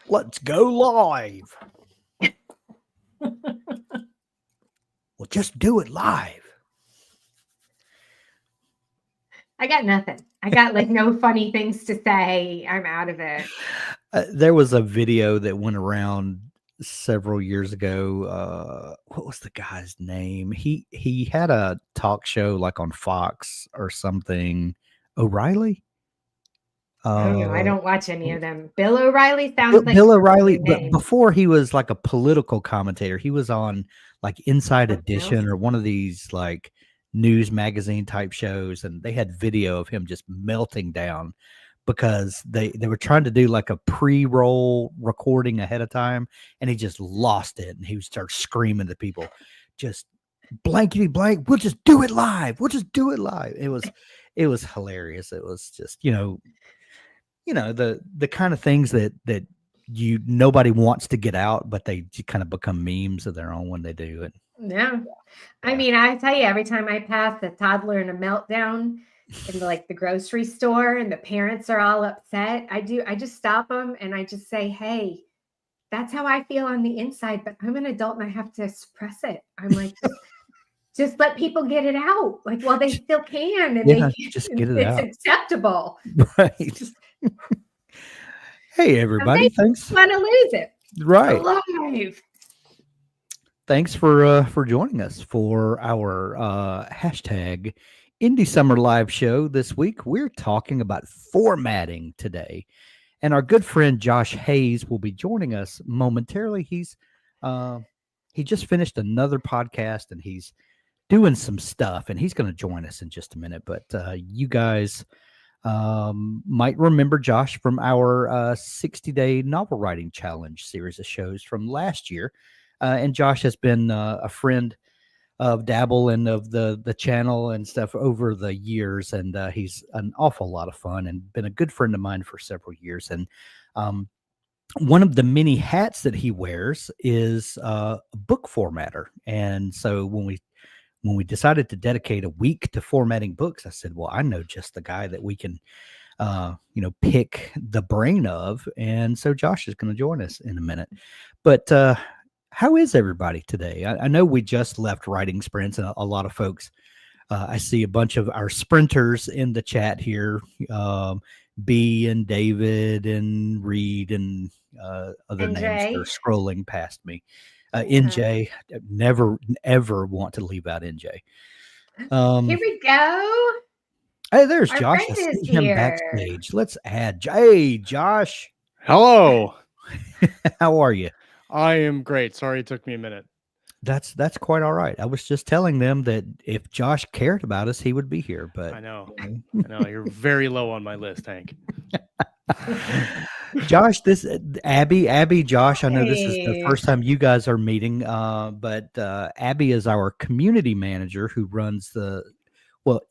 Let's go live. Well, just do it live. I got nothing. I got like no funny things to say. I'm out of it. There was a video that went around several years ago. What was the guy's name? He had a talk show like on Fox or something. O'Reilly? I don't know. I don't watch any of them. Bill O'Reilly sounds like Bill O'Reilly, but name. before he was like a political commentator, he was on like Inside Edition or one of these like news magazine type shows, and they had video of him just melting down because they were trying to do like a pre-roll recording ahead of time, and he just lost it, and he would start screaming to people, just blankety blank, we'll just do it live. We'll just do it live. It was hilarious. It was just, the kind of things that nobody wants to get out, but they kind of become memes of their own when they do it. Yeah. I mean, I tell you, every time I pass a toddler in a meltdown in like the grocery store and the parents are all upset, I just stop them and I just say, hey, that's how I feel on the inside, but I'm an adult and I have to suppress it. I'm like, just let people get it out. Like, well, they still can. And just get it out. It's acceptable. Right. Hey, everybody. Thanks. Want to lose it. Right. Alive. Thanks for joining us for our hashtag Indie Summer Live show this week. We're talking about formatting today. And our good friend Josh Hayes will be joining us momentarily. He just finished another podcast and he's doing some stuff, and he's going to join us in just a minute. But you guys might remember Josh from our 60-day novel writing challenge series of shows from last year. And Josh has been a friend of Dabble and of the channel and stuff over the years. And he's an awful lot of fun and been a good friend of mine for several years. And one of the many hats that he wears is a book formatter. And so when we decided to dedicate a week to formatting books, I said, well, I know just the guy that we can, pick the brain of. And so Josh is going to join us in a minute. But how is everybody today? I know we just left writing sprints, and a lot of folks, I see a bunch of our sprinters in the chat here, B and David and Reed and other names that are scrolling past me. NJ, never ever want to leave out NJ. Here we go. Hey, there's Josh. I see him backstage. Let's add. Hey, Josh. Hello. How are you? I am great. Sorry it took me a minute. That's quite all right. I was just telling them that if Josh cared about us, he would be here. But I know you're very low on my list, Hank. Josh, this Abby, Josh, I know this is the first time you guys are meeting, but Abby is our community manager who runs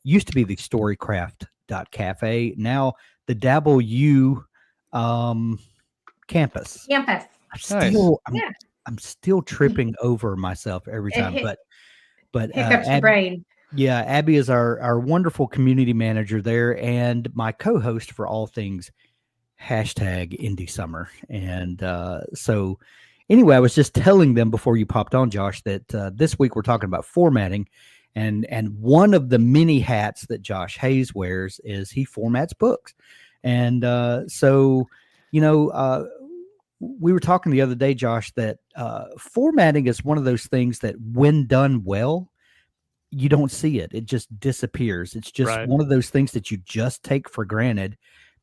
used to be the Storycraft.cafe, now the Dabble U campus. I'm still tripping over myself every time, but Abby, brain. Yeah, Abby is our wonderful community manager there and my co-host for all things hashtag Indie Summer. And so anyway, I was just telling them before you popped on, Josh, that this week we're talking about formatting, and one of the many hats that Josh Hayes wears is he formats books. And we were talking the other day, Josh, that formatting is one of those things that when done well, you don't see it. It just disappears. It's just one of those things that you just take for granted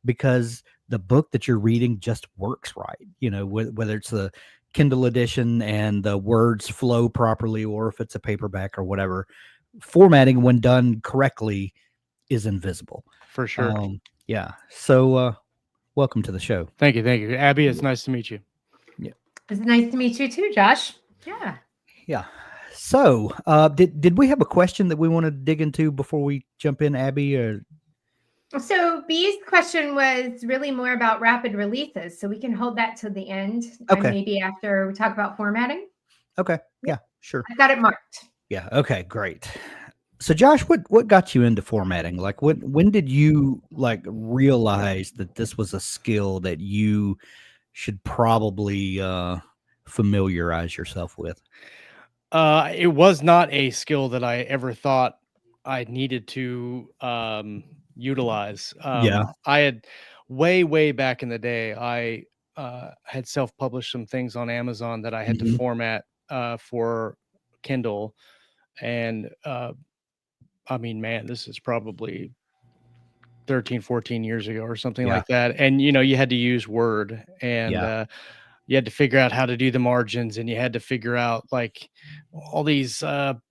because the book that you're reading just works right. Whether it's the Kindle edition and the words flow properly, or if it's a paperback or whatever, formatting when done correctly is invisible. For sure. Yeah. So, welcome to the show. Thank you. Abby, it's nice to meet you. Yeah. It's nice to meet you too, Josh. Yeah. Yeah. So, did we have a question that we want to dig into before we jump in, Abby? Or... So B's question was really more about rapid releases. So we can hold that to the end. Okay. And maybe after we talk about formatting. Okay. Yeah, sure. I got it marked. Yeah. Okay, great. So Josh, what got you into formatting? Like when did you realize that this was a skill that you should probably familiarize yourself with? It was not a skill that I ever thought I needed to utilize. Yeah. I had way back in the day, I had self-published some things on Amazon that I had to Mhm. format for Kindle, and I mean, man, this is probably 13, 14 years ago or something Yeah. like that. And you had to use Word, and Yeah. you had to figure out how to do the margins, and you had to figure out like all these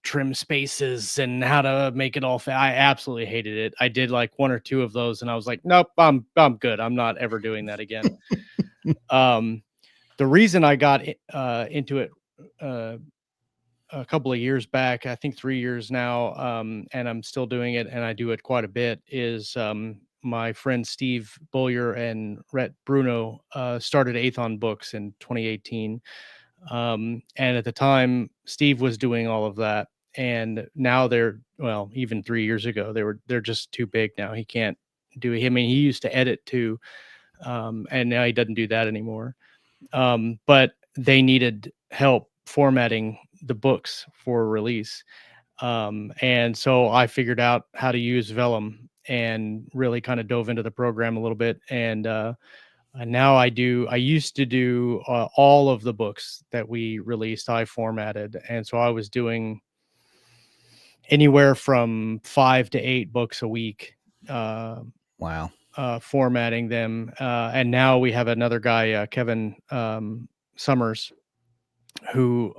trim spaces and how to make it all I absolutely hated it. I did like one or two of those, and I was like, nope, I'm good. I'm not ever doing that again. um the reason I got into it uh a couple of years back, I think 3 years now, and I'm still doing it, and I do it quite a bit, is my friend Steve Bowyer and Rhett Bruno started Athon Books in 2018. And at the time, Steve was doing all of that. And now well, even 3 years ago, they're just too big now. He can't do it. I mean, he used to edit too, and now he doesn't do that anymore. But they needed help formatting the books for release. And so I figured out how to use Vellum and really kind of dove into the program a little bit. And now I used to do all of the books that we released, I formatted. And so I was doing anywhere from 5 to 8 books a week. Wow. Formatting them. And now we have another guy, Kevin Summers, who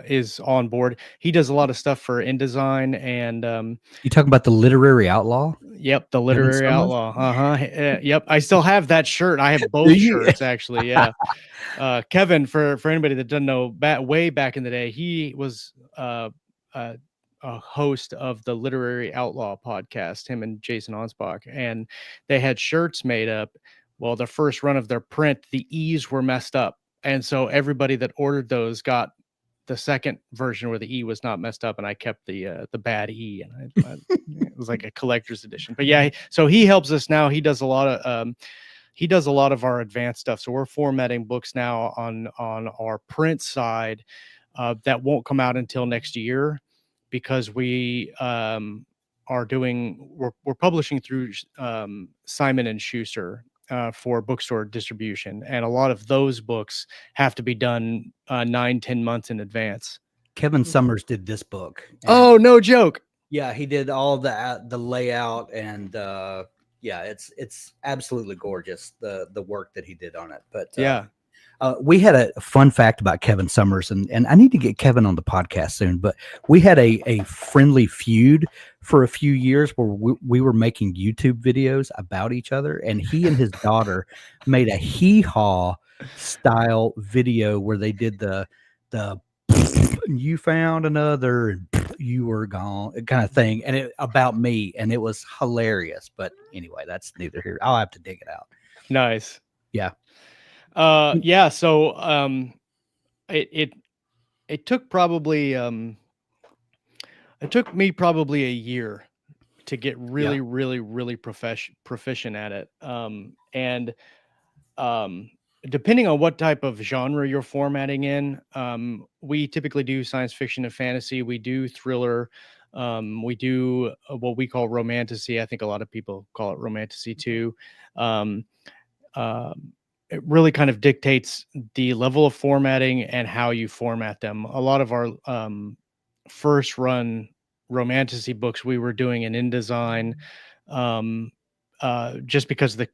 is on board. He does a lot of stuff for InDesign and You talking about the literary outlaw? yep, the Devon literary Summers? outlaw. Yep, I still have that shirt. I have Do both you? shirts actually. Yeah. Kevin, for anybody that doesn't know, way back in the day, he was uh, a host of the Literary Outlaw podcast, him and Jason Onspach, and they had shirts made up. Well, the first run of their print, the E's were messed up, and so everybody that ordered those got the second version where the E was not messed up, and I kept the bad E, and it was like a collector's edition. But yeah, so he helps us now. He does a lot of our advanced stuff. So we're formatting books now on our print side that won't come out until next year, because we we're publishing through Simon and Schuster for bookstore distribution, and a lot of those books have to be done 9-10 months in advance. Kevin Summers did this book. Oh, no joke. Yeah, he did all the layout, and yeah, it's absolutely gorgeous, the work that he did on it. But Yeah. we had a fun fact about Kevin Summers, and I need to get Kevin on the podcast soon, but we had a friendly feud for a few years where we were making YouTube videos about each other, and he and his daughter made a hee-haw style video where they did the you found another and you were gone kind of thing, and it about me, and it was hilarious. But anyway, that's neither here. I'll have to dig it out. Nice. Yeah. Yeah. So it took probably it took me probably a year to get really proficient at it. And depending on what type of genre you're formatting in, we typically do science fiction and fantasy. We do thriller. We do what we call romantasy. I think a lot of people call it romantasy too. Um, it really kind of dictates the level of formatting and how you format them. A lot of our first run romantasy books we were doing in InDesign, um, just because the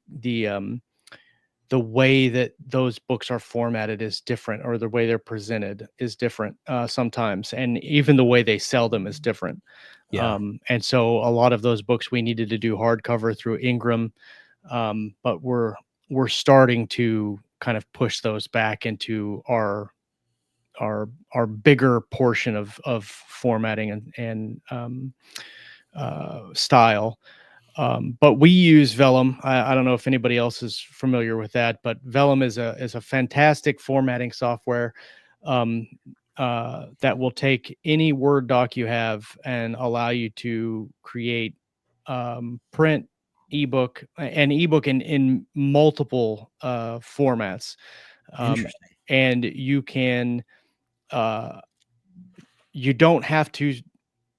way that those books are formatted is different, or the way they're presented is different sometimes, and even the way they sell them is different. Yeah. And so a lot of those books we needed to do hardcover through Ingram, but we're starting to kind of push those back into our bigger portion of formatting and style. But we use Vellum. I don't know if anybody else is familiar with that, but Vellum is a fantastic formatting software that will take any Word doc you have and allow you to create print, ebook, and ebook in multiple formats. Interesting. And you can, you don't have to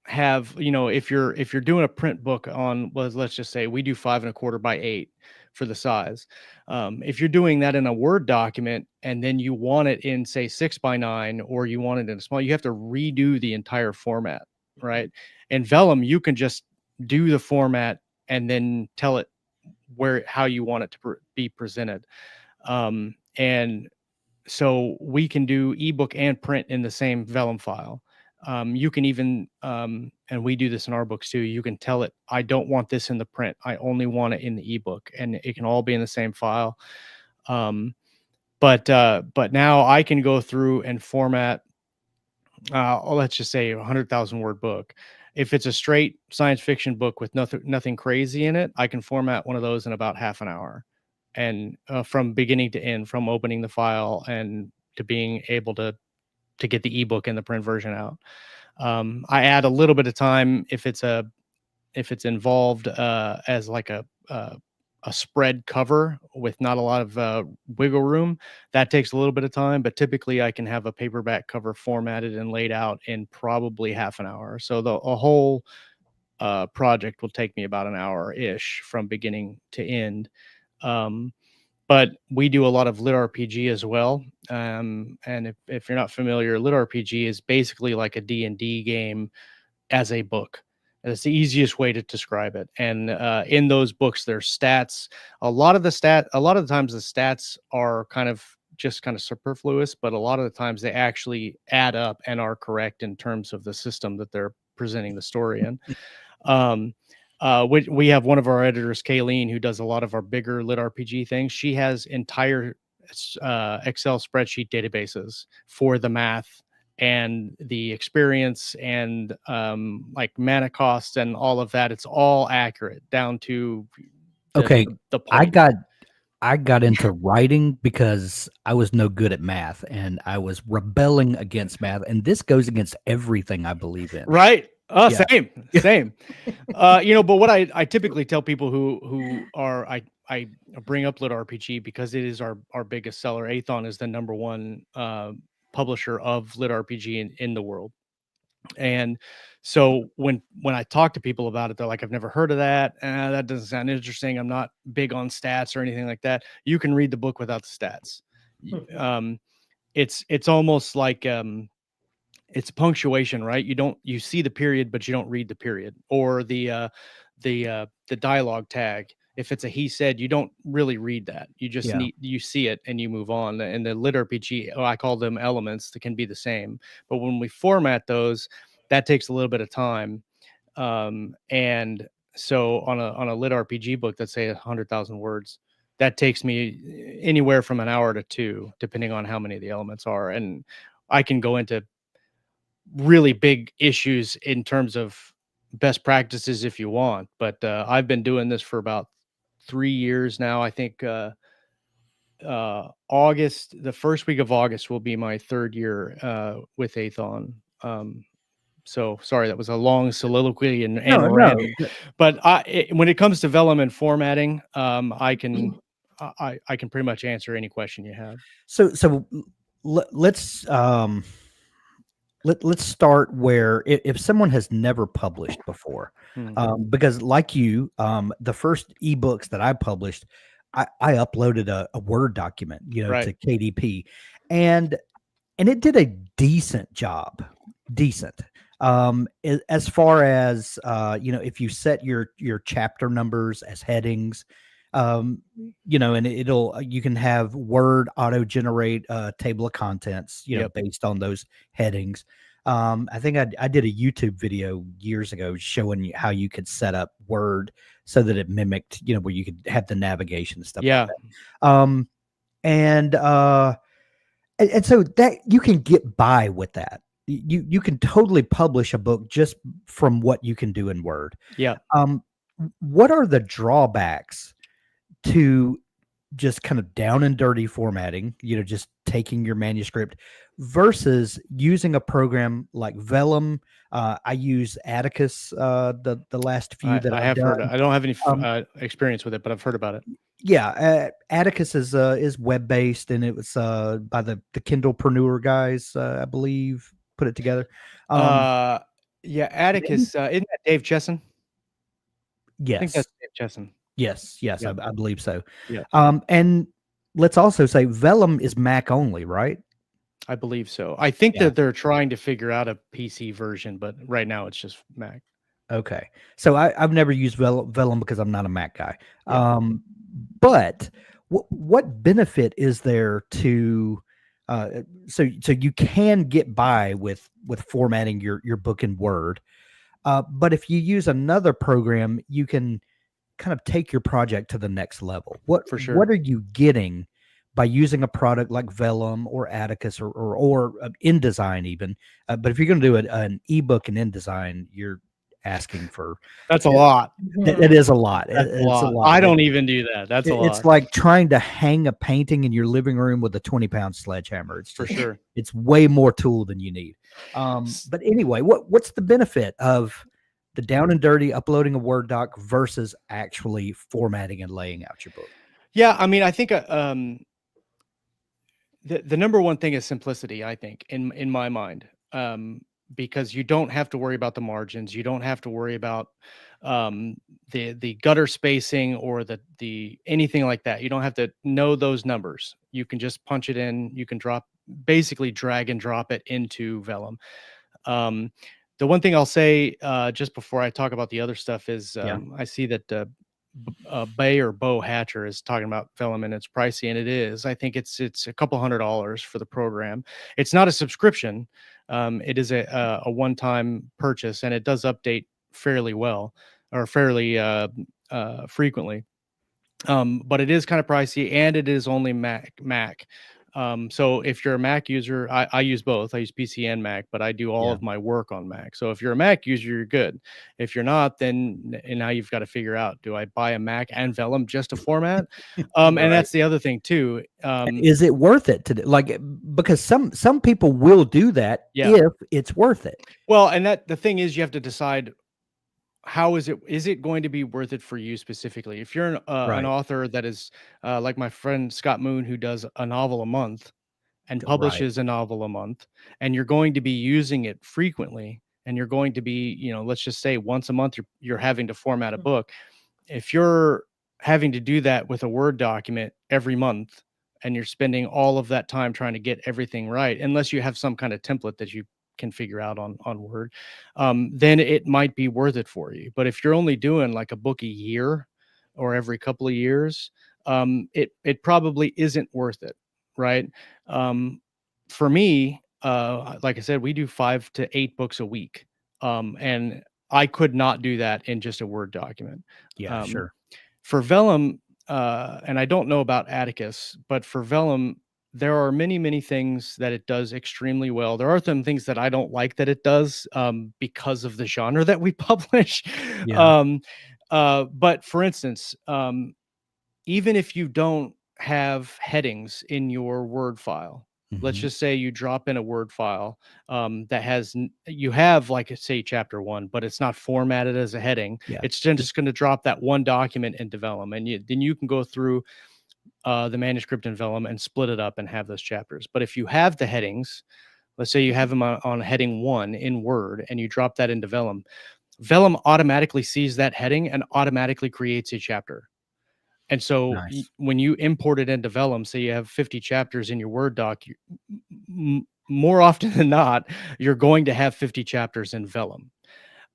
have, if you're doing a print book on, well, let's just say we do 5 1/4 by 8 for the size. If you're doing that in a Word document and then you want it in, say, 6 by 9, or you want it in a small, you have to redo the entire format, right? In Vellum, you can just do the format and then tell it how you want it to be presented. And so we can do ebook and print in the same Vellum file. You can even, and we do this in our books too, you can tell it, I don't want this in the print. I only want it in the ebook, and it can all be in the same file. But now I can go through and format, let's just say 100,000 word book. If it's a straight science fiction book with nothing crazy in it, I can format one of those in about half an hour. And from beginning to end, from opening the file and to being able to get the ebook and the print version out. I add a little bit of time if it's involved as like a spread cover with not a lot of wiggle room. That takes a little bit of time, but typically I can have a paperback cover formatted and laid out in probably half an hour. So a whole project will take me about an hour-ish from beginning to end. But we do a lot of lit RPG as well. And if you're not familiar, lit RPG is basically like a D&D game as a book. That's the easiest way to describe it. And in those books, there's stats. A lot of the times the stats are kind of superfluous, but a lot of the times they actually add up and are correct in terms of the system that they're presenting the story in. We have one of our editors, Kayleen, who does a lot of our bigger lit RPG things. She has entire Excel spreadsheet databases for the math and the experience and like mana costs and all of that. It's all accurate down to the point. I got into writing because I was no good at math and I was rebelling against math. And this goes against everything I believe in. Right. Oh, yeah. Same. But what I typically tell people who are, I bring up lit RPG because it is our biggest seller. Aethon is the #1 publisher of lit RPG in the world. And so when I talk to people about it, they're like, I've never heard of that. That doesn't sound interesting. I'm not big on stats or anything like that. You can read the book without the stats. It's almost like, it's punctuation, right? You see the period, but you don't read the period, or the dialogue tag. If it's a he said, you don't really read that. You just you see it and you move on. And the lit RPG, I call them elements, that can be the same. But when we format those, that takes a little bit of time. And so on a lit RPG book, let's say 100,000 words, that takes me anywhere from an hour to 2, depending on how many of the elements are. And I can go into really big issues in terms of best practices if you want, but I've been doing this for about 3 years now. I think August, the first week of August, will be my 3rd year with Aethon. So sorry, that was a long soliloquy and rant. But when it comes to Vellum and formatting, I can pretty much answer any question you have. So let's start where if someone has never published before, because like you, the first ebooks that I published, I uploaded a Word document, to KDP, and it did a decent job. As far as if you set your chapter numbers as headings, and you can have Word auto generate a table of contents, based on those headings. I think I did a YouTube video years ago showing you how you could set up Word so that it mimicked, where you could have the navigation and stuff. Yeah. Like that. And so that you can get by with that. You can totally publish a book just from what you can do in Word. Yeah. What are the drawbacks to just kind of down and dirty formatting, just taking your manuscript versus using a program like Vellum? I use Atticus the last few that I I've have done. heard. I don't have any experience with it, but I've heard about it. Yeah, Atticus is web based, and it was by the Kindlepreneur guys, I believe, put it together. Uh, yeah, Maybe? Atticus, isn't that Dave Chesson? I think Yes, that's Dave Chesson. yes, Yeah, I believe so. yeah, And let's also say Vellum is Mac only, right? I believe so. I think Yeah. that they're trying to figure out a PC version, but right now it's just Mac. Okay. So I've never used Vellum because I'm not a Mac guy. Yeah. But what benefit is there to so you can get by with formatting your book in Word, but if you use another program, you can kind of take your project to the next level. For What sure. are you getting by using a product like Vellum or Atticus or InDesign even? But if you're going to do an ebook in InDesign, you're asking for That's a it, lot. it is a lot. That's a It's a lot. lot. I don't even do that. That's a It's lot like trying to hang a painting in your living room with a 20-pound sledgehammer. It's for just sure. it's way more tool than you need. S- But anyway, what's the benefit of the down and dirty uploading a Word doc versus actually formatting and laying out your book? Yeah, I mean, I think the number one thing is simplicity, I think, in my mind. Because you don't have to worry about the margins, you don't have to worry about um, the gutter spacing or the anything like that. You don't have to know those numbers. You can just punch it in. You can basically drag and drop it into Vellum. Um, the one thing I'll say just before I talk about the other stuff is Yeah. I see that Bay or Bo Hatcher is talking about Vellum and it's pricey, and it is. I think it's a couple $100 for the program. It's not a subscription. It is a one-time purchase, and it does update fairly well or fairly frequently. But it is kind of pricey, and it is only Mac. So if you're a Mac user, I use both. I use PC and Mac, but I do all Yeah. of my work on Mac. So if you're a Mac user, you're good. If you're not, then and now you've got to figure out: do I buy a Mac and Vellum just to format? And Right. that's the other thing too. And is it worth it to like because some people will do that Yeah. if it's worth it. Well, and that the thing is, you have to decide how is it going to be worth it for you specifically. If you're an Right. author that is like my friend Scott Moon, who does a novel a month and Right. publishes a novel a month, and you're going to be using it frequently, and you're going to be, let's just say once a month you're having to format a book. If you're having to do that with a Word document every month, and you're spending all of that time trying to get everything right, unless you have some kind of template that you can figure out on Word, then it might be worth it for you. But if you're only doing like a book a year or every couple of years, it probably isn't worth it, right? Um, for me, like I said, we do 5 to 8 books a week, and I could not do that in just a Word document. Yeah, Um, sure. for Vellum, and I don't know about Atticus, but for Vellum, there are many, many things that it does extremely well. There are some things that I don't like that it does because of the genre that we publish. Yeah. um, but for instance, even if you don't have headings in your Word file, let's Mhm. just say you drop in a Word file that you have like say chapter one, but it's not formatted as a heading. Yeah. It's just going to drop that one document into Vellum, and then you can go through the manuscript in Vellum and split it up and have those chapters. But if you have the headings, let's say you have them on heading one in Word, and you drop that into Vellum, Vellum automatically sees that heading and automatically creates a chapter. And so Nice. when you import it into Vellum, say you have 50 chapters in your Word doc, more often than not, you're going to have 50 chapters in Vellum.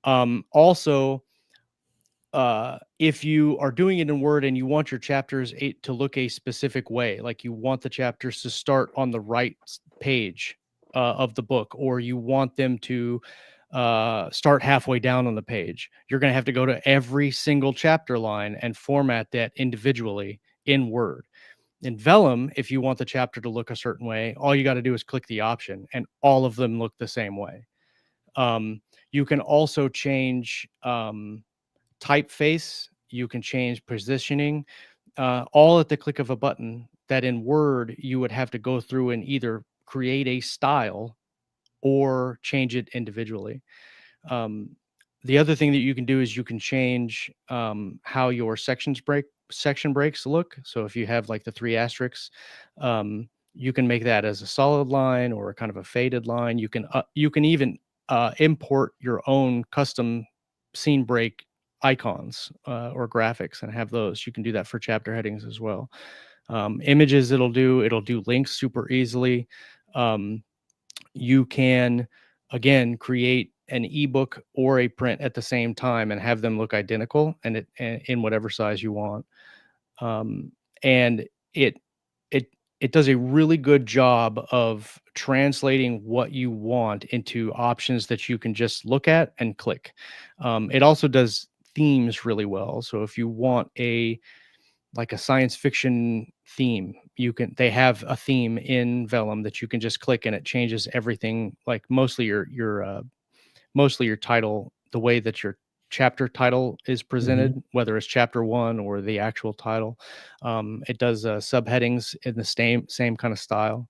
Also, if you are doing it in Word and you want your chapters to look a specific way, like you want the chapters to start on the right page of the book, or you want them to start halfway down on the page, you're going to have to go to every single chapter line and format that individually in Word. In Vellum, if you want the chapter to look a certain way, all you got to do is click the option, and all of them look the same way. You can also change typeface. You can change positioning, all at the click of a button. That in Word you would have to go through and either create a style or change it individually. Um, the other thing that you can do is you can change how your sections section breaks look. So if you have like the 3 asterisks, you can make that as a solid line or kind of a faded line. You can even import your own custom scene break icons or graphics and have those. You can do that for chapter headings as well. Images, it'll do links super easily. You can again create an ebook or a print at the same time and have them look identical and in whatever size you want. And it does a really good job of translating what you want into options that you can just look at and click. It also does themes really well. So if you want like a science fiction theme, they have a theme in Vellum that you can just click and it changes everything, like mostly your title, the way that your chapter title is presented, whether it's chapter 1 or the actual title. It does subheadings in the same kind of style.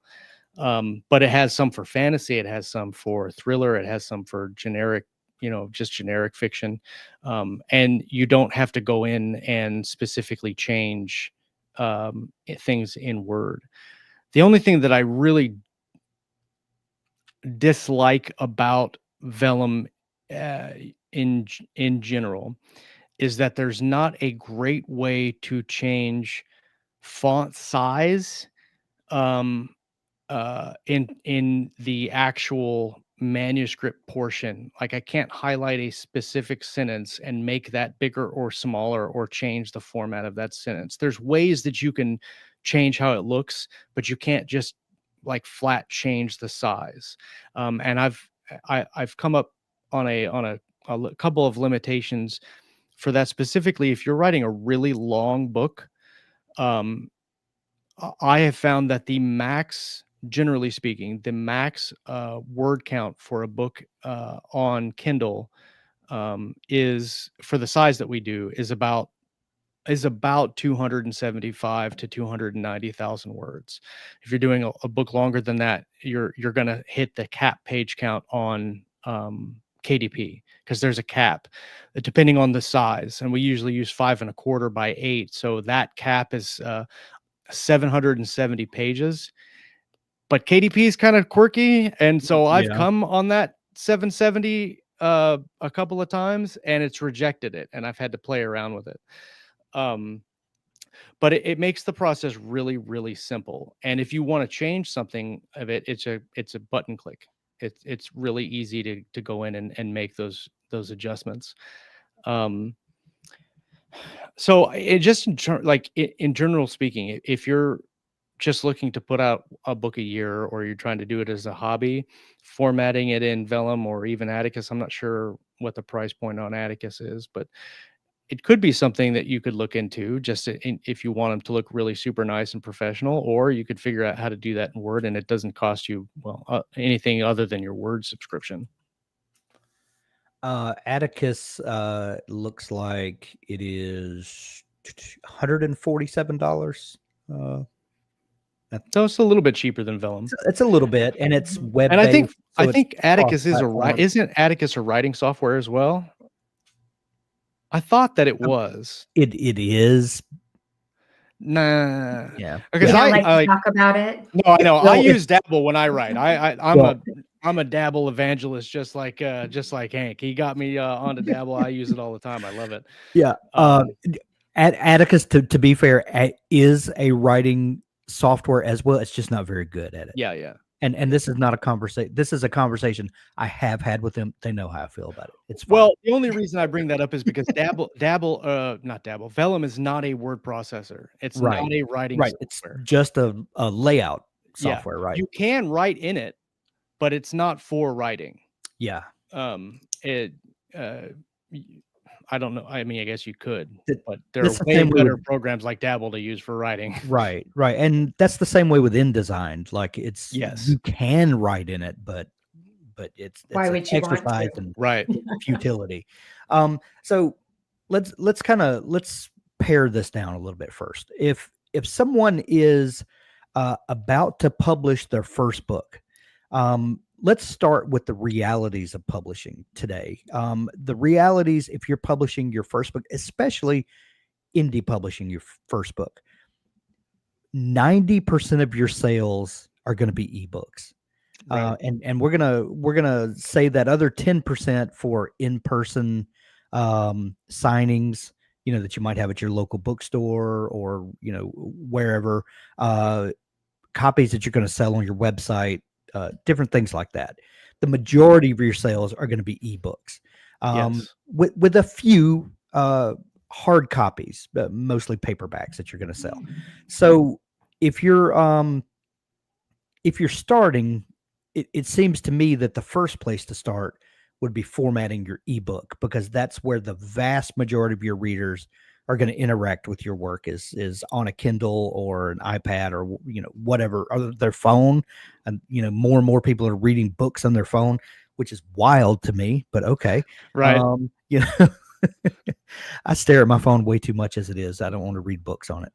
But it has some for fantasy, it has some for thriller, it has some for generic, just generic fiction. And you don't have to go in and specifically change things in Word. The only thing that I really dislike about Vellum in general is that there's not a great way to change font size in the actual manuscript portion. Like I can't highlight a specific sentence and make that bigger or smaller or change the format of that sentence. There's ways that you can change how it looks, but you can't just like flat change the size. And I've come up on a couple of limitations for that. Specifically, if you're writing a really long book, I have found that generally speaking, the max word count for a book on Kindle is, for the size that we do, is about 275 to 290,000 words. If you're doing a book longer than that, you're going to hit the cap page count on KDP, because there's a cap depending on the size, and we usually use 5 1/4 by 8, so that cap is 770 pages. But KDP is kind of quirky, and so I've come on that 770 a couple of times, and it's rejected it, and I've had to play around with it. But it makes the process really, really simple. And if you want to change something of it, it's a button click. It's really easy to go in and make those adjustments. So it just in general speaking, if you're just looking to put out a book a year, or you're trying to do it as a hobby, formatting it in Vellum or even Atticus, I'm not sure what the price point on Atticus is, but it could be something that you could look into just if you want them to look really super nice and professional, or you could figure out how to do that in Word, and it doesn't cost you anything other than your Word subscription. Atticus looks like it is $147. So it's a little bit cheaper than Vellum. It's a little bit, and it's web. And I think Atticus isn't Atticus a writing software as well? I thought that it was. It is. Nah. Yeah. Because I talk about it. No, I know. I use Dabble when I write. I'm a Dabble evangelist, just like Hank. He got me onto Dabble. I use it all the time. I love it. Yeah. Atticus, to be fair, is a writing software as well. It's just not very good at it. Yeah, yeah. And this is not a conversation. This is a conversation I have had with them. They know how I feel about it. It's fine. Well, the only reason I bring that up is because Vellum is not a word processor. It's not a writing software. It's just a layout software, right? You can write in it, but it's not for writing. Yeah. I don't know. I mean, I guess you could, but there are way better programs like Dabble to use for writing. Right. And that's the same way with InDesign. Like you can write in it, but it's why would you exercise want to? And futility. So let's pare this down a little bit first. If someone is about to publish their first book, let's start with the realities of publishing today. The realities, if you're publishing your first book, especially indie publishing your first book, 90% of your sales are going to be ebooks. Right. And we're gonna say that other 10% for in-person signings, that you might have at your local bookstore or wherever, copies that you're going to sell on your website, different things like that. The majority of your sales are going to be ebooks, Yes. with a few hard copies, but mostly paperbacks that you're going to sell. So if you're starting, it seems to me that the first place to start would be formatting your ebook, because that's where the vast majority of your readers are going to interact with your work, is on a Kindle or an iPad or whatever, or their phone. And more and more people are reading books on their phone, which is wild to me, but okay. Right. I stare at my phone way too much as it is. I don't want to read books on it.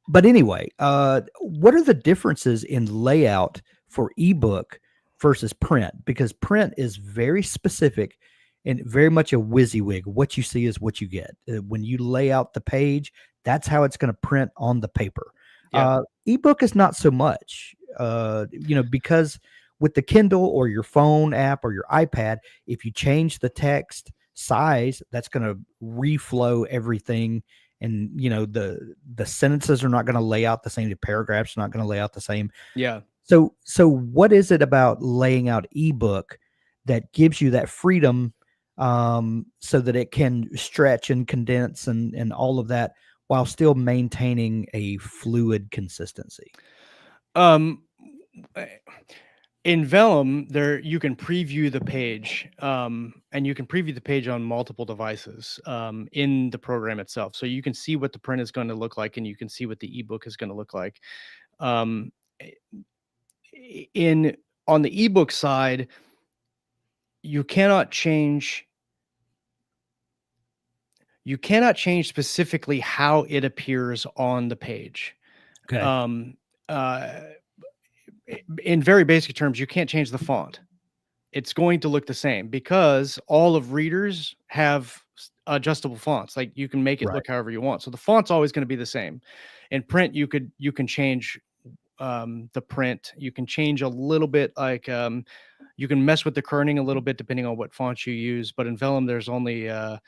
But anyway, what are the differences in layout for ebook versus print? Because print is very specific and very much a WYSIWYG. What you see is what you get. When you lay out the page, that's how it's going to print on the paper. Yeah. Ebook is not so much, because with the Kindle or your phone app or your iPad, if you change the text size, that's going to reflow everything. And the sentences are not going to lay out the same. The paragraphs are not going to lay out the same. Yeah. So what is it about laying out ebook that gives you that freedom, so that it can stretch and condense and all of that while still maintaining a fluid consistency? Um, in Vellum, there you can preview the page, and you can preview the page on multiple devices in the program itself. So you can see what the print is going to look like, and you can see what the ebook is going to look like. Um, on the ebook side, you cannot change specifically how it appears on the page. Okay. In very basic terms, you can't change the font. It's going to look the same because all of readers have adjustable fonts. Like you can make it Right. look however you want. So the font's always going to be the same. In print, you can change the print. You can change a little bit, like you can mess with the kerning a little bit depending on what font you use. But in Vellum, there's only I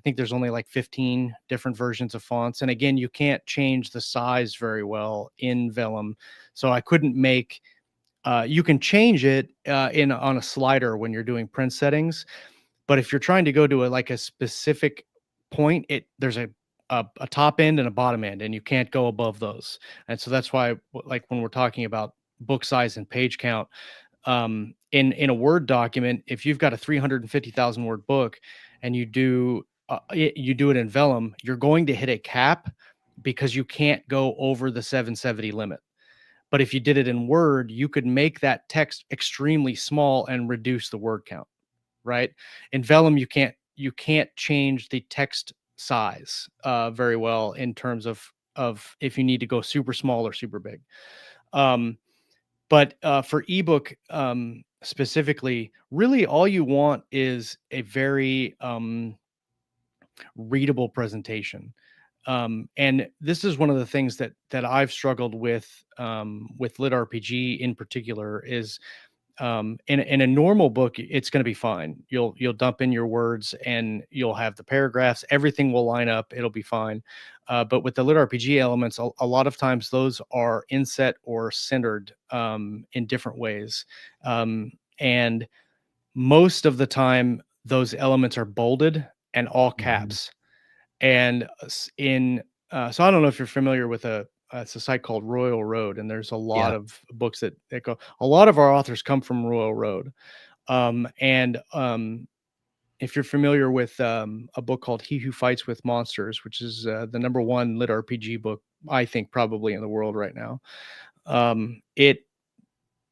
think there's only like 15 different versions of fonts. And again, you can't change the size very well in Vellum. So I couldn't make you can change it on a slider when you're doing print settings, but if you're trying to go to a specific point, there's a top end and a bottom end, and you can't go above those. And so that's why, like when we're talking about book size and page count, in a Word document, if you've got a 350,000 word book and you do it in Vellum, you're going to hit a cap because you can't go over the 770 limit. But if you did it in Word, you could make that text extremely small and reduce the word count, right? In Vellum, you can't change the text size very well in terms of if you need to go super small or super big. But for ebook specifically, really all you want is a very readable presentation. And this is one of the things that I've struggled with Lit RPG in particular is in a normal book, it's going to be fine. You'll dump in your words and you'll have the paragraphs. Everything will line up. It'll be fine. But with the Lit RPG elements, a lot of times those are inset or centered in different ways. And most of the time, those elements are bolded and all caps. And so I don't know if you're familiar with it's a site called Royal Road, and there's a lot of books that go. A lot of our authors come from Royal Road, and if you're familiar with a book called He Who Fights with Monsters, which is the #1 lit RPG book, I think probably in the world right now,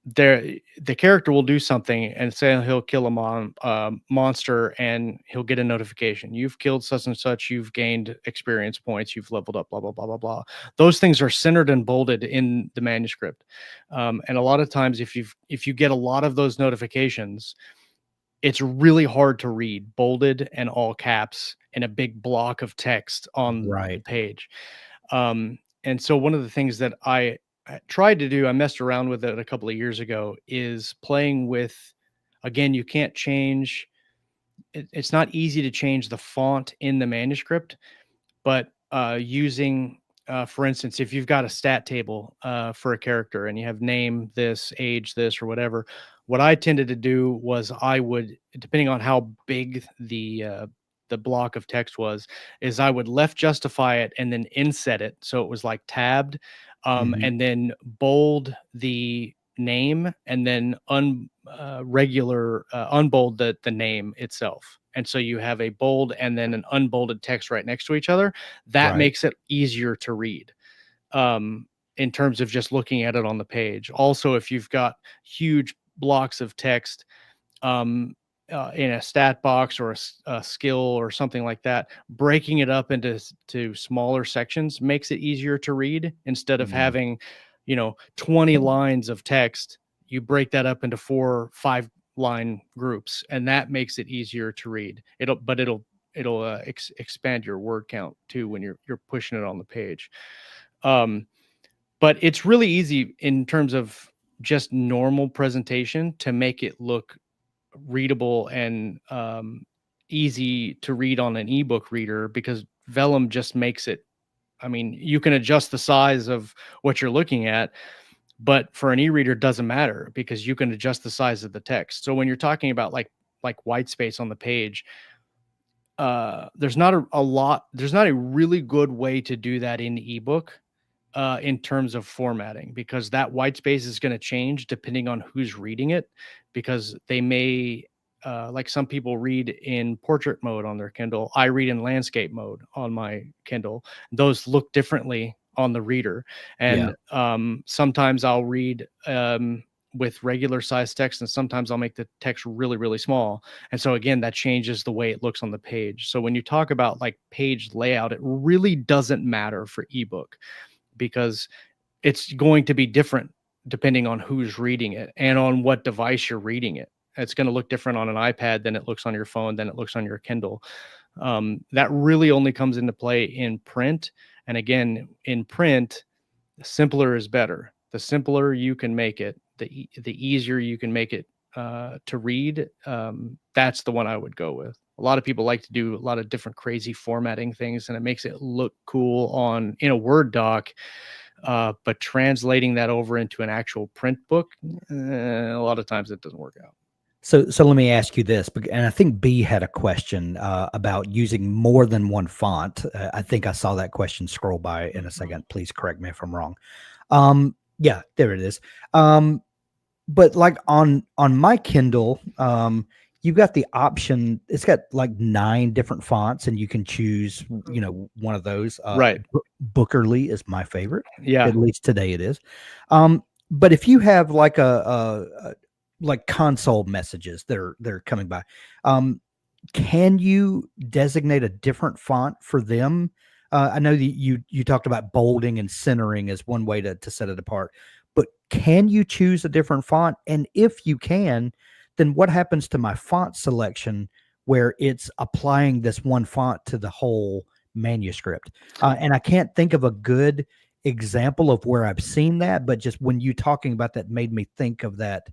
the character will do something and say he'll kill a monster and he'll get a notification. You've killed such and such. You've gained experience points. You've leveled up, blah, blah, blah, blah, blah. Those things are centered and bolded in the manuscript. And a lot of times if you get a lot of those notifications, it's really hard to read bolded and all caps in a big block of text on the Right. page. And so one of the things that I tried to do, I messed around with it a couple of years ago, is playing with, again, you can't change, it's not easy to change the font in the manuscript, but using, for instance, if you've got a stat table for a character and you have name this, age this, or whatever, what I tended to do was I would, depending on how big the block of text was, is I would left justify it and then inset it so it was like tabbed, Mhm. and then bold the name and then unbold the name itself. And so you have a bold and then an unbolded text right next to each other. That Right. makes it easier to read, in terms of just looking at it on the page. Also, if you've got huge blocks of text, in a stat box or a skill or something like that, breaking it up into smaller sections makes it easier to read. Instead of Mhm. having, 20 lines of text, you break that up into 4 or 5 line groups, and that makes it easier to read. It'll expand your word count too when you're pushing it on the page. Um, but it's really easy in terms of just normal presentation to make it look readable and easy to read on an ebook reader, because Vellum just makes it. I mean, you can adjust the size of what you're looking at, but for an e-reader, it doesn't matter because you can adjust the size of the text. So when you're talking about like white space on the page, there's not there's not a really good way to do that in ebook, in terms of formatting, because that white space is going to change depending on who's reading it, because they may, like some people read in portrait mode on their Kindle. I read in landscape mode on my Kindle. Those look differently on the reader. Yeah. And sometimes I'll read with regular size text, and sometimes I'll make the text really, really small. And so again, that changes the way it looks on the page. So when you talk about like page layout, it really doesn't matter for ebook, because it's going to be different depending on who's reading it and on what device you're reading it. It's going to look different on an iPad than it looks on your phone, than it looks on your Kindle. That really only comes into play in print. And again, in print, simpler is better. The simpler you can make it, the easier you can make it to read. That's the one I would go with. A lot of people like to do a lot of different crazy formatting things, and it makes it look cool in a Word doc. But translating that over into an actual print book, a lot of times it doesn't work out. So let me ask you this, and I think B had a question about using more than one font. I think I saw that question scroll by in a second. Please correct me if I'm wrong. Yeah, there it is. But like on my Kindle, you've got the option. It's got like 9 different fonts, and you can choose, one of those. Right. Bookerly is my favorite. Yeah. At least today it is. But if you have like like console messages that are coming by, can you designate a different font for them? I know that you talked about bolding and centering as one way to set it apart, but can you choose a different font? And if you can, then what happens to my font selection where it's applying this one font to the whole manuscript? And I can't think of a good example of where I've seen that, but just when you talking about that made me think of that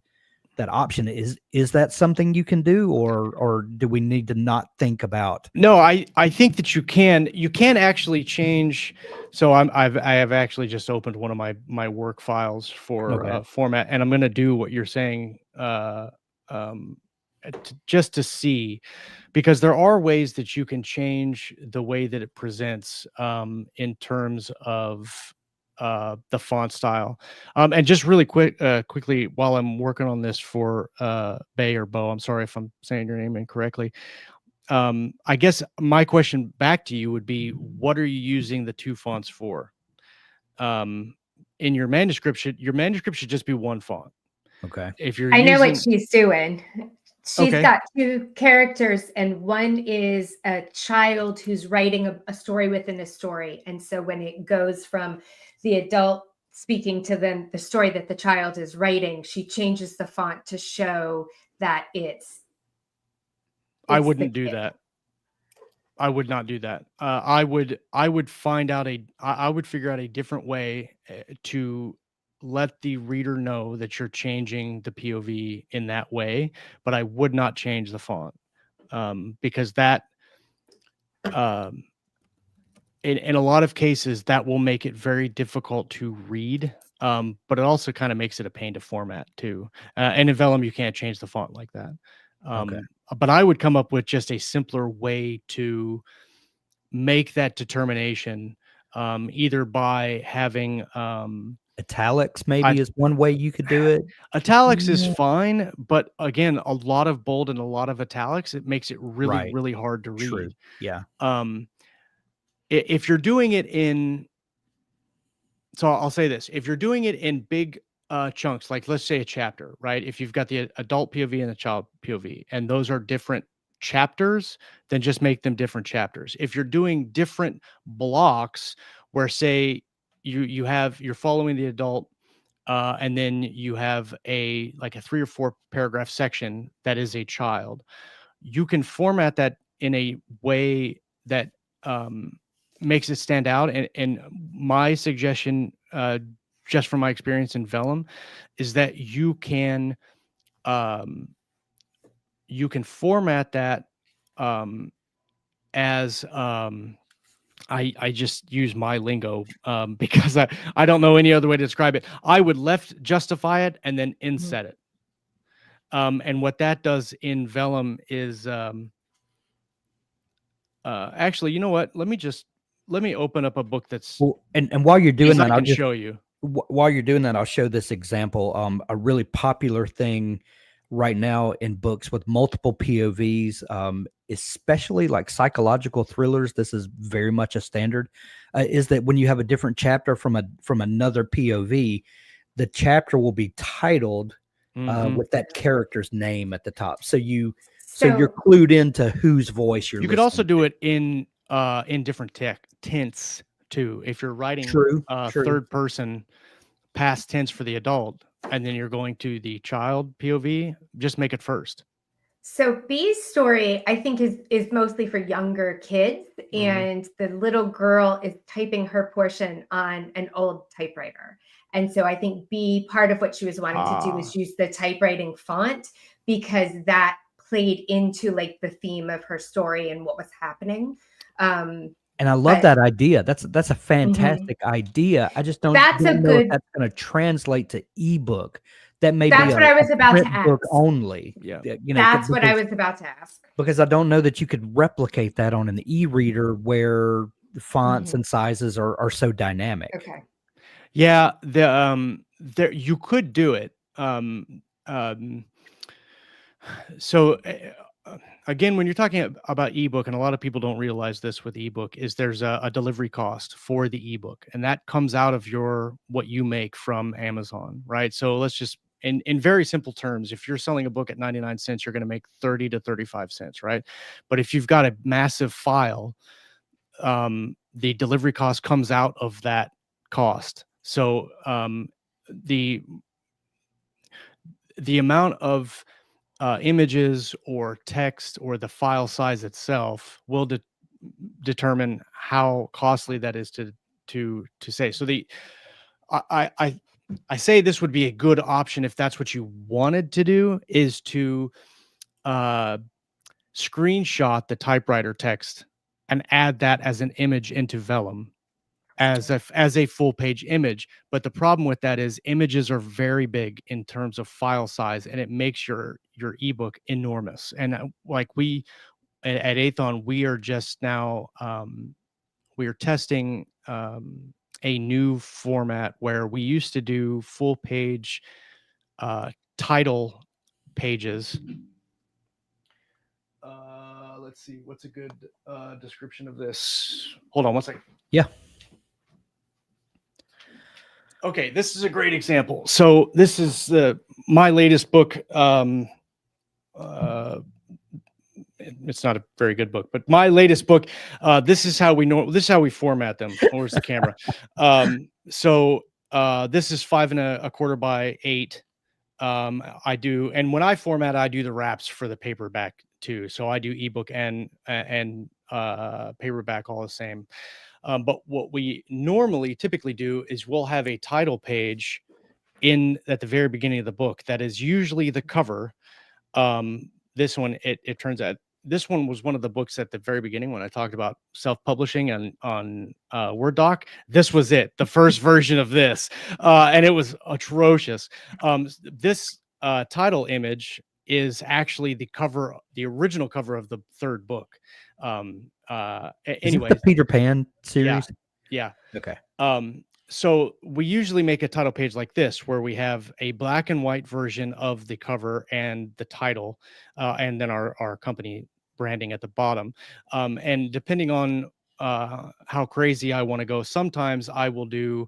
option. Is that something you can do, or do we need to not think about? No, I think that you can actually change. So I have actually just opened one of my work files for Okay. format, and I'm going to do what you're saying, just to see, because there are ways that you can change the way that it presents, in terms of the font style. And just really quickly, while I'm working on this for Bay or Bo, I'm sorry if I'm saying your name incorrectly. I guess my question back to you would be, what are you using the 2 fonts for? In your manuscript should just be one font. Okay. If you're I know what using, she's doing. She's okay, got 2 characters, and one is a child who's writing a story within a story. And so when it goes from the adult speaking to the story that the child is writing, she changes the font to show that it's I wouldn't do that. I would not do that. I would find out I would figure out a different way to let the reader know that you're changing the POV in that way, but I would not change the font, because that, in a lot of cases, that will make it very difficult to read. But it also kind of makes it a pain to format too. And in Vellum, you can't change the font like that. Okay. But I would come up with just a simpler way to make that determination, either by having Italics maybe is one way you could do it. italics is Yeah. fine, but again, a lot of bold and a lot of italics, it makes it really, Right. really hard to True. read. Yeah. If you're doing it in, so I'll say this, if you're doing it in big chunks, like let's say a chapter, right? If you've got the adult POV and the child POV, and those are different chapters, then just make them different chapters. If you're doing different blocks where, say, you're following the adult, and then you have a 3 or 4 paragraph section that is a child, you can format that in a way that makes it stand out. And my suggestion, just from my experience in Vellum, is that you can format that as I just use my lingo, because I don't know any other way to describe it. I would left justify it and then inset it. And what that does in Vellum is, actually, you know what? Let me open up a book that's, Well, and while you're doing because I that, I'll can just show you. while you're doing that, I'll show this example. A really popular thing right now in books with multiple POVs, especially like psychological thrillers. This is very much a standard. Is that when you have a different chapter from another POV, the chapter will be titled with that character's name at the top. So you're clued into whose voice you're. You could also do it in different tints too. If you're writing True. third person past tense for the adult, and then you're going to the child POV, just make it first. So B's story, I think, is mostly for younger kids, and the little girl is typing her portion on an old typewriter. And so I think B, part of what she was wanting to do was use the typewriting font, because that played into like the theme of her story and what was happening. And I love that idea. That's a fantastic idea. I just don't know if that's going to translate to ebook. That may that's be what I was about to ask. Book only. Yeah, that's what I was about to ask. Because I don't know that you could replicate that on an e-reader where the fonts and sizes are so dynamic. Okay. Yeah, there you could do it. So again, when you're talking about ebook, and a lot of people don't realize this with ebook, is there's a delivery cost for the ebook, and that comes out of what you make from Amazon, right? So let's just, in very simple terms, if you're selling a book at 99 cents, you're going to make 30 to 35 cents, right? But if you've got a massive file, the delivery cost comes out of that cost. So the amount of images or text or the file size itself will determine how costly that is to say. So I say this would be a good option if that's what you wanted to do, is to screenshot the typewriter text and add that as an image into Vellum as a full page image. But the problem with that is images are very big in terms of file size, and it makes your ebook enormous. And like we at Athon, we are just now we are testing a new format where we used to do full page title pages. Let's see, what's a good description of this? Hold on one second. Yeah. Okay, this is a great example. So this is my latest book. It's not a very good book, but my latest book. This is how we format them. Where's the camera? So this is 5 1/4 by 8, I do, and when I format, I do the wraps for the paperback too. So I do ebook and paperback all the same. But what we typically do is we'll have a title page at the very beginning of the book that is usually the cover. This one, it turns out this one was one of the books at the very beginning when I talked about self-publishing on Word doc. This was it, the first version of this, and it was atrocious. This title image is actually the original cover of the third book. Anyways, the Peter Pan series. Yeah. Okay. So we usually make a title page like this, where we have a black and white version of the cover and the title, and then our company branding at the bottom. And depending on how crazy I want to go, sometimes I will do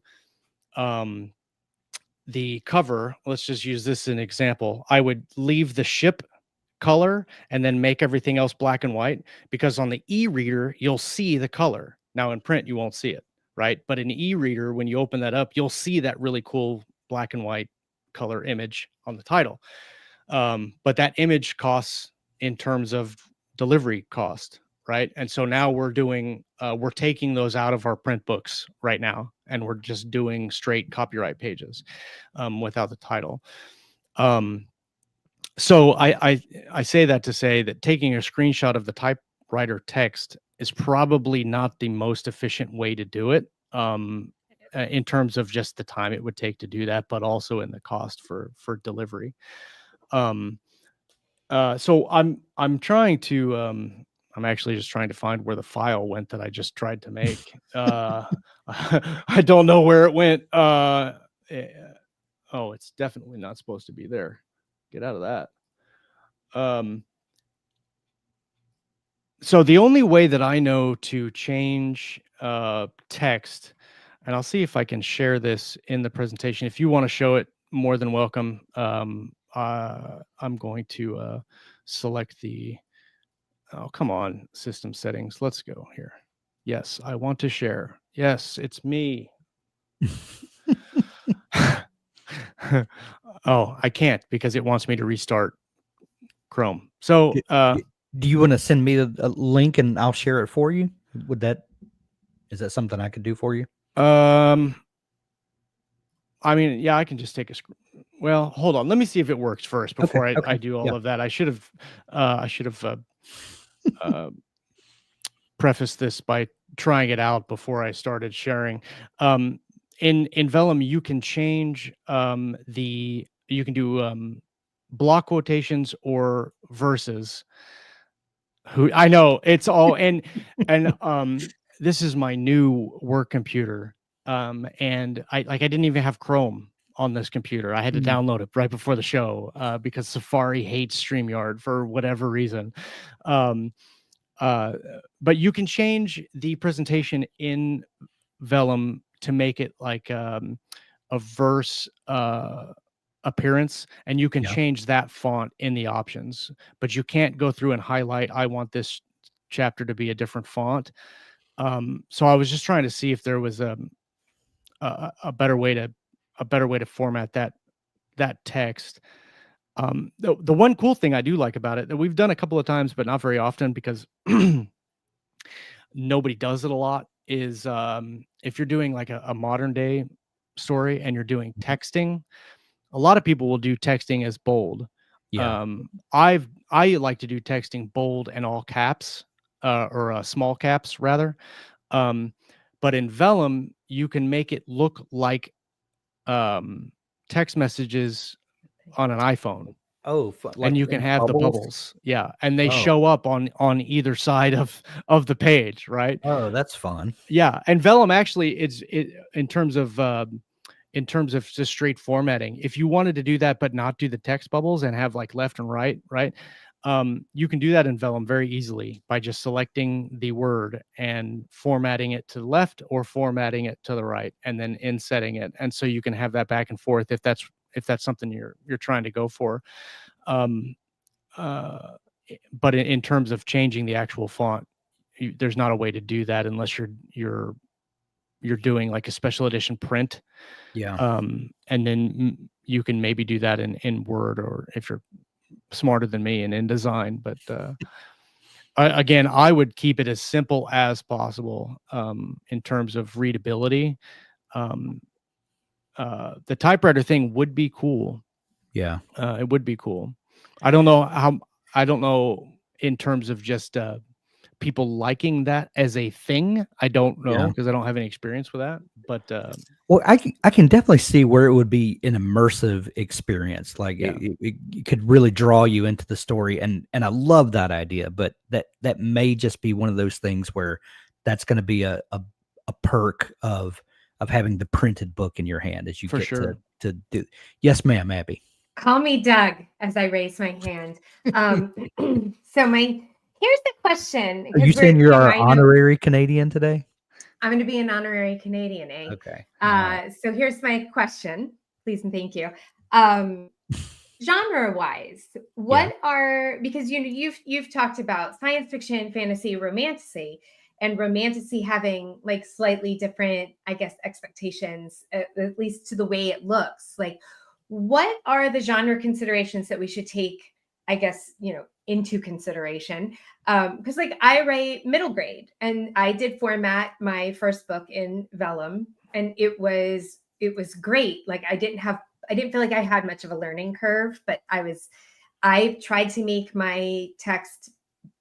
the cover. Let's just use this as an example. I would leave the ship color and then make everything else black and white, because on the e-reader, you'll see the color. Now in print, you won't see it. Right. But in e-reader, when you open that up, you'll see that really cool black and white color image on the title. But that image costs in terms of delivery cost. Right. And so now we're taking those out of our print books right now, and we're just doing straight copyright pages without the title. So I say that to say that taking a screenshot of the typewriter text is probably not the most efficient way to do it, in terms of just the time it would take to do that, but also in the cost for delivery. So I'm trying to I'm actually just trying to find where the file went that I just tried to make. I don't know where it went. Oh, it's definitely not supposed to be there. Get out of that. So the only way that I know to change text, and I'll see if I can share this in the presentation. If you want to show it, more than welcome. I'm going to select oh, come on, system settings. Let's go here. Yes, I want to share. Yes, it's me. Oh, I can't because it wants me to restart Chrome. So do you want to send me a link and I'll share it for you? Is that something I could do for you? I mean, yeah, I can just take well, hold on. Let me see if it works first before I do all of that. I should have prefaced this by trying it out before I started sharing. In Vellum, you can change you can do block quotations or verses. I know it's all and this is my new work computer. And I didn't even have Chrome on this computer. I had to download it right before the show because Safari hates StreamYard for whatever reason. But you can change the presentation in Vellum to make it like a verse appearance, and you can change that font in the options, but you can't go through and highlight, I want this chapter to be a different font. So I was just trying to see if there was a better way to format that text. The one cool thing I do like about it that we've done a couple of times, but not very often because nobody does it a lot, is if you're doing like a modern day story and you're doing texting, a lot of people will do texting as bold. Yeah. I like to do texting bold and all caps, or small caps rather. But in Vellum, you can make it look like text messages on an iPhone. Oh, and you can have the bubbles. Yeah. And they show up on either side of the page, right? Oh, that's fun. Yeah. And Vellum actually in terms of just straight formatting, if you wanted to do that but not do the text bubbles and have like left and right, you can do that in Vellum very easily by just selecting the word and formatting it to the left or formatting it to the right, and then insetting it. And so you can have that back and forth if that's something you're trying to go for. But in terms of changing the actual font, there's not a way to do that unless you're doing like a special edition print. Yeah. And then you can maybe do that in Word, or if you're smarter than me in InDesign. But again, I would keep it as simple as possible in terms of readability. The typewriter thing would be cool. Yeah. It would be cool. I don't know in terms of just people liking that as a thing. I don't know, because I don't have any experience with that. But well, I can definitely see where it would be an immersive experience. Like it could really draw you into the story, and I love that idea. But that may just be one of those things where that's going to be a perk of having the printed book in your hand as you get to do. Yes, ma'am, Abby. Call me Doug as I raise my hand. So here's the question. Are you saying you're our honorary Canadian today? I'm going to be an honourary Canadian, eh? Okay. So here's my question. Please and thank you. Genre-wise, what are, because you've talked about science fiction, fantasy, romantasy, and romantasy having like slightly different, I guess, expectations, at least to the way it looks. Like, what are the genre considerations that we should take, I guess, into consideration? Because like I write middle grade, and I did format my first book in vellum, and it was great. Like I didn't feel like I had much of a learning curve, but I tried to make my text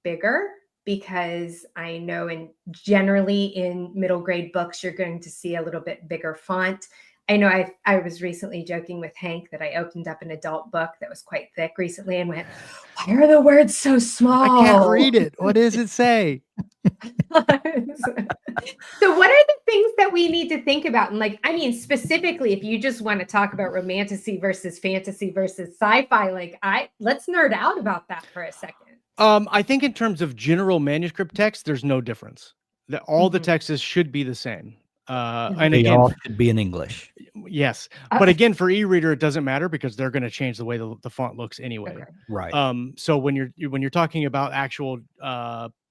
bigger, because I know generally in middle grade books, you're going to see a little bit bigger font. I know I was recently joking with Hank that I opened up an adult book that was quite thick recently and went, why are the words so small? I can't read it. What does it say? So what are the things that we need to think about? And like, I mean, specifically, if you just want to talk about romantasy versus fantasy versus sci-fi, like let's nerd out about that for a second. I think in terms of general manuscript text, there's no difference. All the texts should be the same. And they again, all should be in English. Yes, but again, for e-reader, it doesn't matter, because they're going to change the way the font looks anyway. Okay. Right. So when you're talking about actual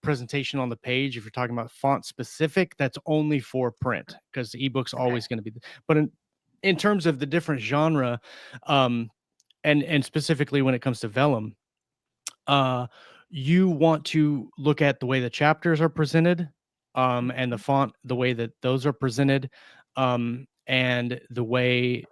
presentation on the page, if you're talking about font specific, that's only for print, because the ebook's always going to be. But in terms of the different genre, and specifically when it comes to vellum, you want to look at the way the chapters are presented, and the font, the way that those are presented, and the way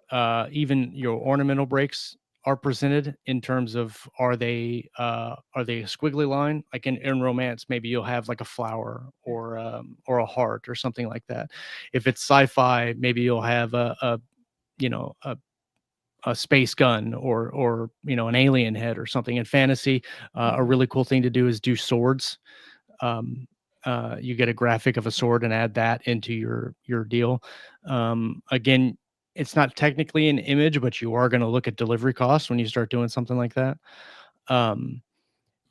even your ornamental breaks are presented, in terms of are they a squiggly line? Like in romance, maybe you'll have like a flower or a heart or something like that. If it's sci-fi, maybe you'll have a space gun or an alien head or something. In fantasy, a really cool thing to do is do swords. You get a graphic of a sword and add that into your deal. Again, it's not technically an image, but you are going to look at delivery costs when you start doing something like that.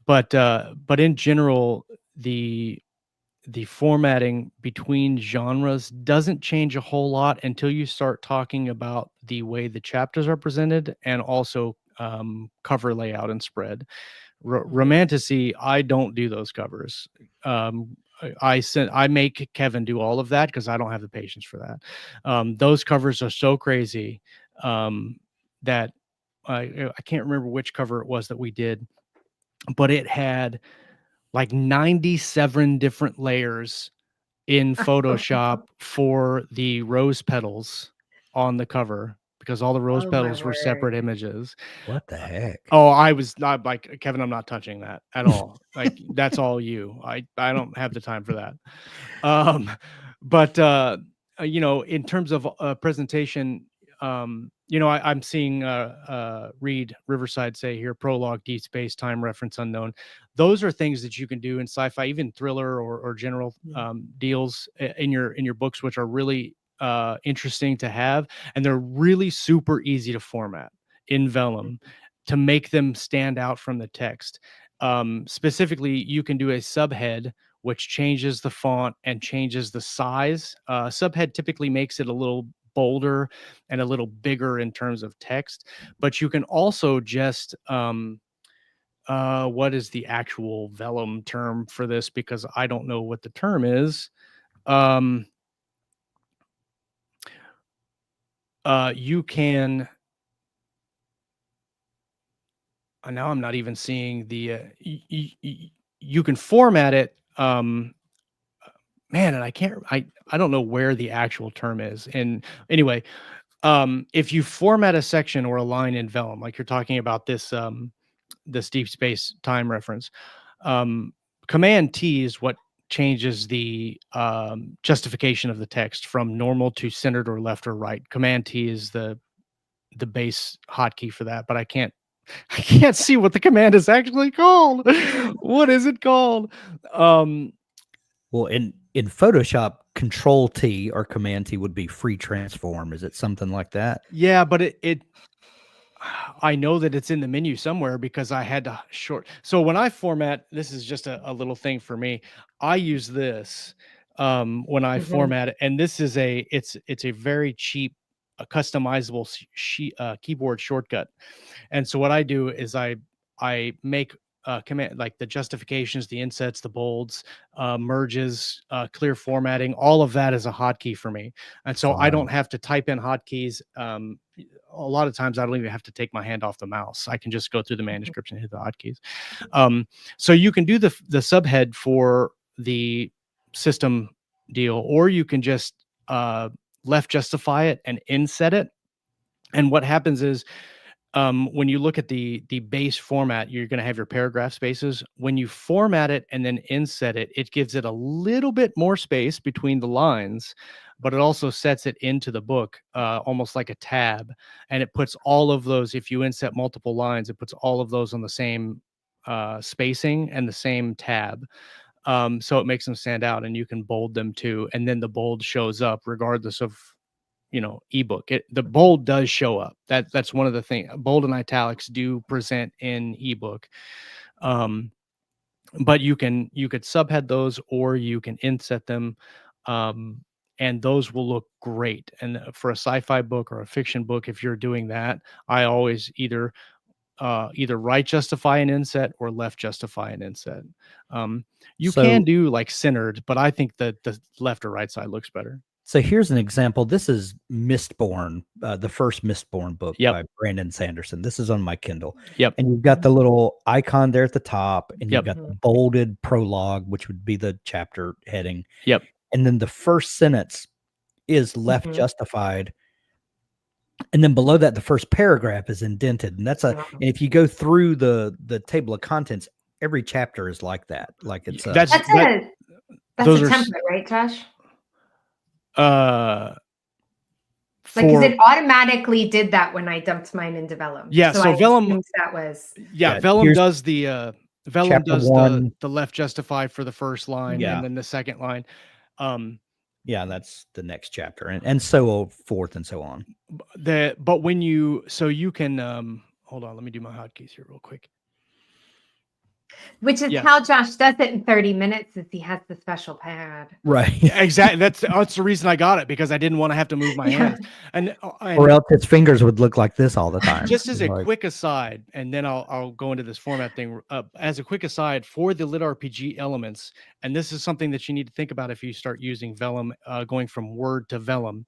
But in general, the formatting between genres doesn't change a whole lot until you start talking about the way the chapters are presented, and also cover layout and spread. Romantasy, I don't do those covers. I make Kevin do all of that, because I don't have the patience for that. Those covers are so crazy that I can't remember which cover it was that we did, but it had like 97 different layers in Photoshop for the rose petals on the cover, because all the rose petals were separate images. What the heck? Oh, I was not like, Kevin, I'm not touching that at all. Like, that's all you. I don't have the time for that. But in terms of presentation, I'm seeing Reed Riverside say here, prologue, deep space, time reference unknown. Those are things that you can do in sci-fi, even thriller or general deals in your books, which are really interesting to have, and they're really super easy to format in vellum to make them stand out from the text. Specifically, you can do a subhead which changes the font and changes the size. Subhead typically makes it a little bolder and a little bigger in terms of text, but you can also just what is the actual vellum term for this, because I don't know what the term is. You can now I'm not even seeing the you can format it, man, and I don't know where the actual term is. And anyway, if you format a section or a line in Vellum, like you're talking about this deep space time reference, Command T is what changes the justification of the text from normal to centered or left or right. Command T is the base hotkey for that, but I can't see what the command is actually called. What is it called? Well, in Photoshop, Control T or Command T would be free transform. Is it something like that? Yeah, but it I know that it's in the menu somewhere because I had to So when I format, this is just a little thing for me. I use this when I format it, and this is it's a very cheap, customizable keyboard shortcut. And so what I do is I make command, like the justifications, the insets, the bolds, merges, clear formatting, all of that is a hotkey for me. And so I don't have to type in hotkeys. A lot of times I don't even have to take my hand off the mouse. I can just go through the manuscripts and hit the hotkeys. So you can do the subhead for the system deal, or you can just left justify it and inset it. And what happens is, when you look at the base format, you're going to have your paragraph spaces. When you format it and then inset it, it gives it a little bit more space between the lines, but it also sets it into the book, almost like a tab. And it puts all of those, if you inset multiple lines, it puts all of those on the same spacing and the same tab. So it makes them stand out, and you can bold them too. And then the bold shows up regardless of, ebook. The bold does show up. That's one of the things. Bold and italics do present in ebook. But you could subhead those, or you can inset them, and those will look great. And for a sci-fi book or a fiction book, if you're doing that, I always either right justify an inset or left justify an inset. You can do like centered, but I think that the left or right side looks better. So here's an example. This is Mistborn, the first Mistborn book by Brandon Sanderson. This is on my Kindle. Yep. And you've got the little icon there at the top, and you've got the bolded prologue, which would be the chapter heading. Yep. And then the first sentence is left justified. And then below that, the first paragraph is indented. And that's and if you go through the table of contents, every chapter is like that. Like it's that's a template, right, Josh? Because it automatically did that when I dumped mine into Vellum. Yeah, so Vellum, that was Vellum does the Vellum does the left justify for the first line, and then the second line. Yeah, that's the next chapter, and so forth and so on. But when you can hold on, let me do my hotkeys here real quick. Which is how Josh does it in 30 minutes, is he has the special pad. Right. Exactly. That's the reason I got it, because I didn't want to have to move my hands. And or else his fingers would look like this all the time. Just as a quick aside, and then I'll go into this format thing. As a quick aside, for the lit RPG elements, and this is something that you need to think about if you start using Vellum, going from Word to Vellum.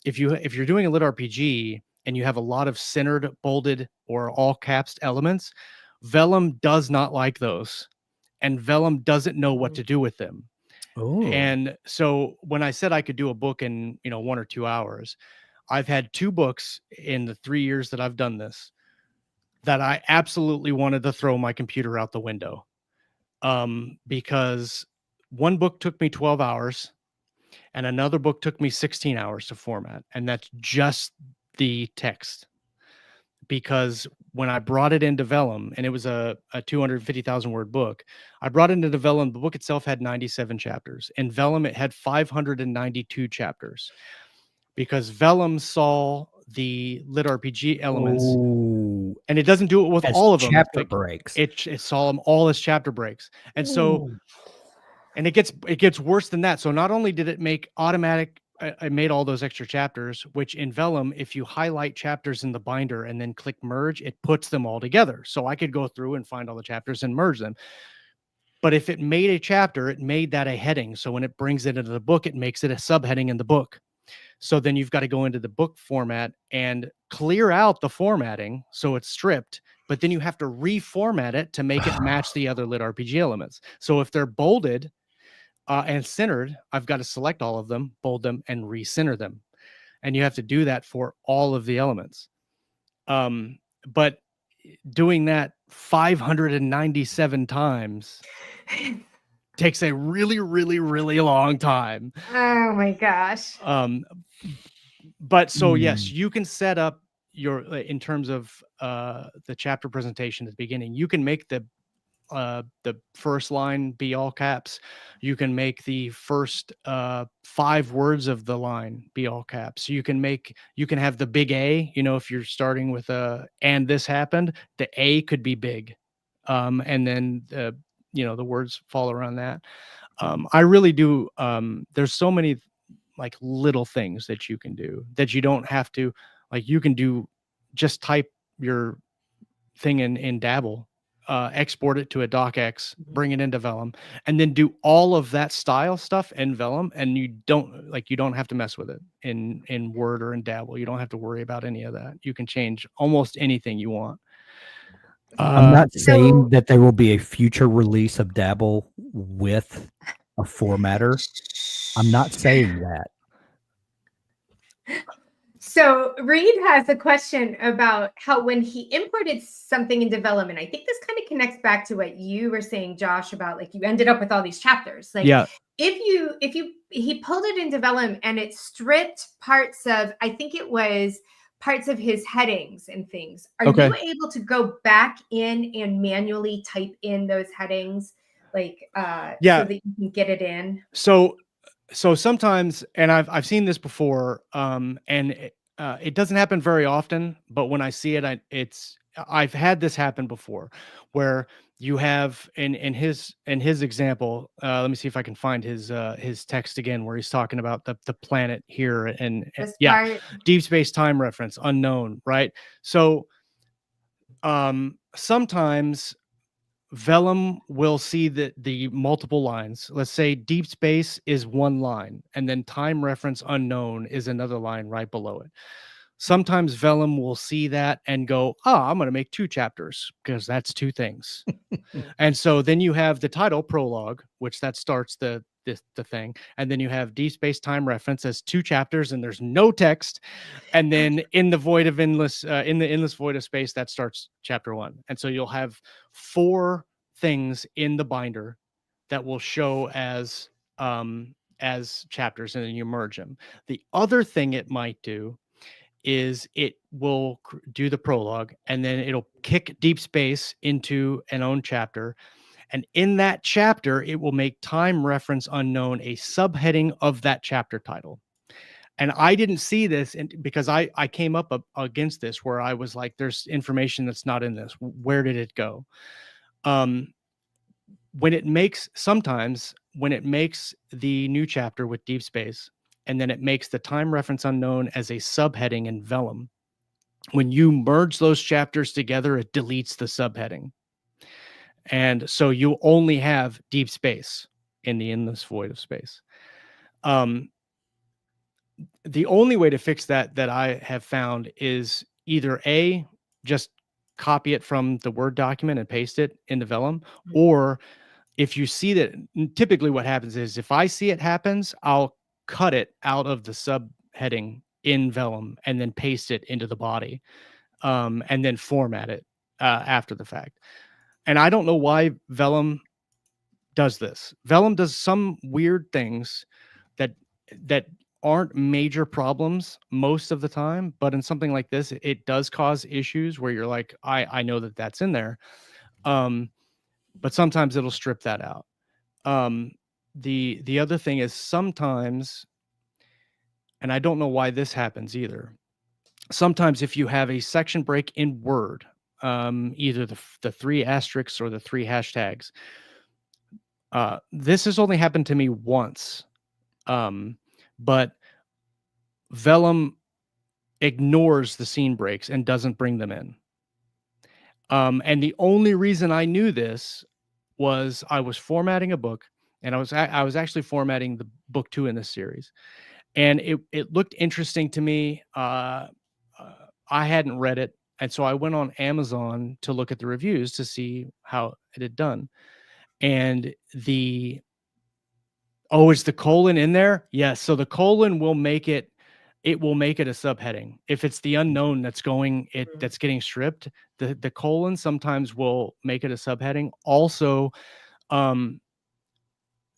If you're doing a lit RPG and you have a lot of centered, bolded, or all caps elements, Vellum does not like those, and Vellum doesn't know what to do with them. Ooh. And so when I said I could do a book in 1 or 2 hours, I've had 2 books in the 3 years that I've done this that I absolutely wanted to throw my computer out the window, because one book took me 12 hours and another book took me 16 hours to format, and that's just the text. Because when I brought it into Vellum, and it was a 250,000 word book, I brought it into Vellum. The book itself had 97 chapters. In Vellum, it had 592 chapters, because Vellum saw the lit RPG elements. Ooh. And it doesn't do it with all of them. Chapter breaks. It saw them all as chapter breaks. And so, and it gets worse than that. So not only did it make automatic, I made all those extra chapters, which in Vellum, if you highlight chapters in the binder and then click merge, it puts them all together. So I could go through and find all the chapters and merge them. But if it made a chapter, it made that a heading. So when it brings it into the book, it makes it a subheading in the book. So then you've got to go into the book format and clear out the formatting so it's stripped, but then you have to reformat it to make it match the other lit RPG elements. So if they're bolded and centered, I've got to select all of them, bold them, and recenter them. And you have to do that for all of the elements. But doing that 597 times takes a really, really, really long time. Oh my gosh. But so yes, you can set up your in terms of the chapter presentation at the beginning. You can make the first line be all caps. You can make the first 5 words of the line be all caps. You can have the big A, if you're starting with and this happened, the A could be big. And then the words fall around that. I really do. There's so many like little things that you can do that you don't have to, like, you can do, just type your thing in Dabble, export it to a docx, bring it into Vellum, and then do all of that style stuff in Vellum, and you don't have to mess with it in Word or in Dabble. You don't have to worry about any of that. You can change almost anything you want. I'm not saying that there will be a future release of Dabble with a formatter. I'm not saying that. So Reed has a question about how when he imported something in development, I think this kind of connects back to what you were saying, Josh, about like you ended up with all these chapters. Like if he pulled it in development and it stripped parts of, I think it was parts of his headings and things. Are you able to go back in and manually type in those headings, like so that you can get it in? So sometimes, and I've seen this before, and it doesn't happen very often, but when I see it, I've had this happen before, where you have in his example. Let me see if I can find his text again, where he's talking about the planet here and deep space time reference unknown, right? So sometimes Vellum will see the multiple lines. Let's say deep space is one line, and then time reference unknown is another line right below it. Sometimes Vellum will see that and go, I'm going to make 2 chapters because that's 2 things. And so then you have the title prologue, which that starts the thing. And then you have deep space time reference as 2 chapters and there's no text. And then in the void of endless, in the endless void of space, that starts chapter 1. And so you'll have 4 things in the binder that will show as chapters, and then you merge them. The other thing it might do is it will do the prologue, and then it'll kick deep space into an own chapter. And in that chapter, it will make time reference unknown a subheading of that chapter title. And I didn't see this because I came up against this, where I was like, there's information that's not in this. Where did it go? Sometimes when it makes the new chapter with deep space, and then it makes the time reference unknown as a subheading in Vellum, when you merge those chapters together, it deletes the subheading. And so you only have deep space in the endless void of space. The only way to fix that I have found is either A, just copy it from the Word document and paste it into Vellum, or if you see that, typically what happens is if I see it happens, I'll cut it out of the subheading in Vellum and then paste it into the body, and then format it after the fact. And I don't know why Vellum does this. Vellum does some weird things that aren't major problems most of the time, but in something like this, it does cause issues where you're like, I know that that's in there, but sometimes it'll strip that out. The other thing is sometimes, and I don't know why this happens either, sometimes if you have a section break in Word, either the 3 asterisks or the 3 hashtags, this has only happened to me once, but Vellum ignores the scene breaks and doesn't bring them in. And the only reason I knew this was I was formatting a book, and I was actually formatting the book 2 in this series. and it looked interesting to me. I hadn't read it, and so I went on Amazon to look at the reviews to see how it had done. And is the colon in there? Yes. So the colon will make it. It will make it a subheading. If it's the unknown that's getting stripped, the colon sometimes will make it a subheading. Also, um,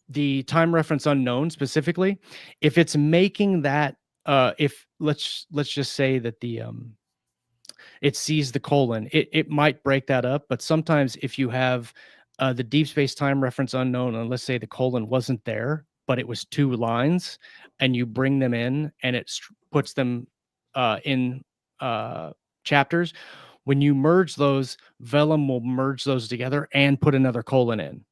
the time reference unknown specifically, if it's making that, if let's just say that it sees the colon, it might break that up. But sometimes if you have the deep space time reference unknown, and let's say the colon wasn't there, but it was 2 lines, and you bring them in and it puts them in chapters, when you merge those, Vellum will merge those together and put another colon in.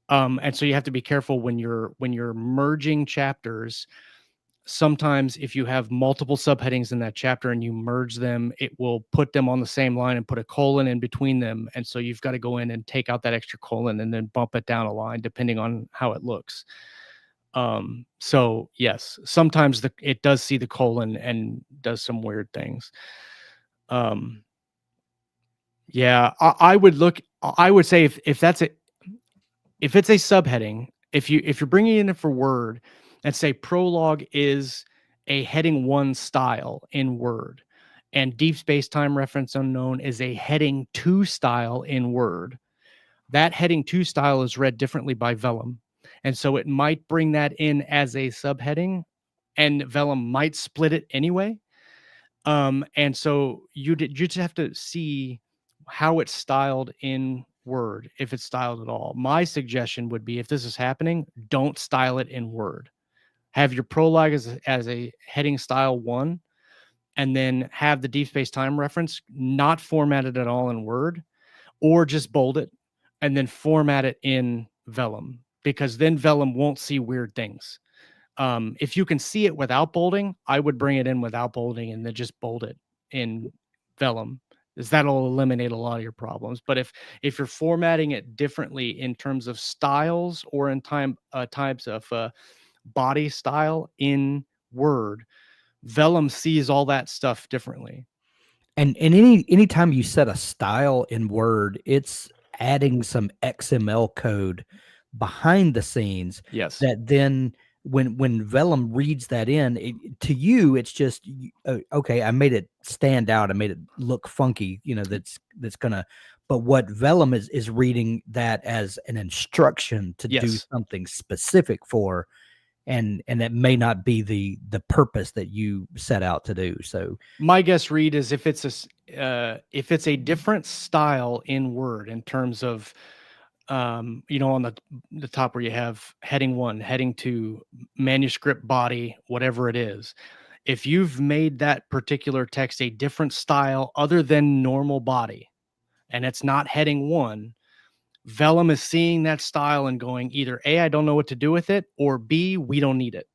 And so you have to be careful when you're merging chapters. Sometimes if you have multiple subheadings in that chapter and you merge them, it will put them on the same line and put a colon in between them. And so you've got to go in and take out that extra colon and then bump it down a line depending on how it looks. So yes, sometimes it does see the colon and does some weird things. Yeah, I would say if it's a subheading, if you're bringing it in for Word, and say prologue is a heading 1 style in Word, and deep space time reference unknown is a heading 2 style in Word, that heading 2 style is read differently by Vellum. And so it might bring that in as a subheading, and Vellum might split it anyway. And so you just have to see how it's styled in Word, if it's styled at all. My suggestion would be, if this is happening, don't style it in Word. Have your prologue as a heading style 1, and then have the deep space time reference not formatted at all in Word, or just bold it and then format it in Vellum, because then Vellum won't see weird things. If you can see it without bolding, I would bring it in without bolding and then just bold it in Vellum, because that'll eliminate a lot of your problems. But if you're formatting it differently in terms of styles or in types of body style in Word, Vellum sees all that stuff differently. And anytime you set a style in Word, it's adding some XML code behind the scenes Yes. that then when Vellum reads that in, to you, it's just okay, I made it stand out, I made it look funky, that's gonna. But what Vellum is reading that as an instruction to do Yes. something specific for, and that may not be the purpose that you set out to do. So my guess read is if it's a different style in Word in terms of on the top where you have heading 1, heading 2, manuscript body, whatever it is, if you've made that particular text a different style other than normal body, and it's not heading 1, Vellum is seeing that style and going either A, I don't know what to do with it, or B, we don't need it,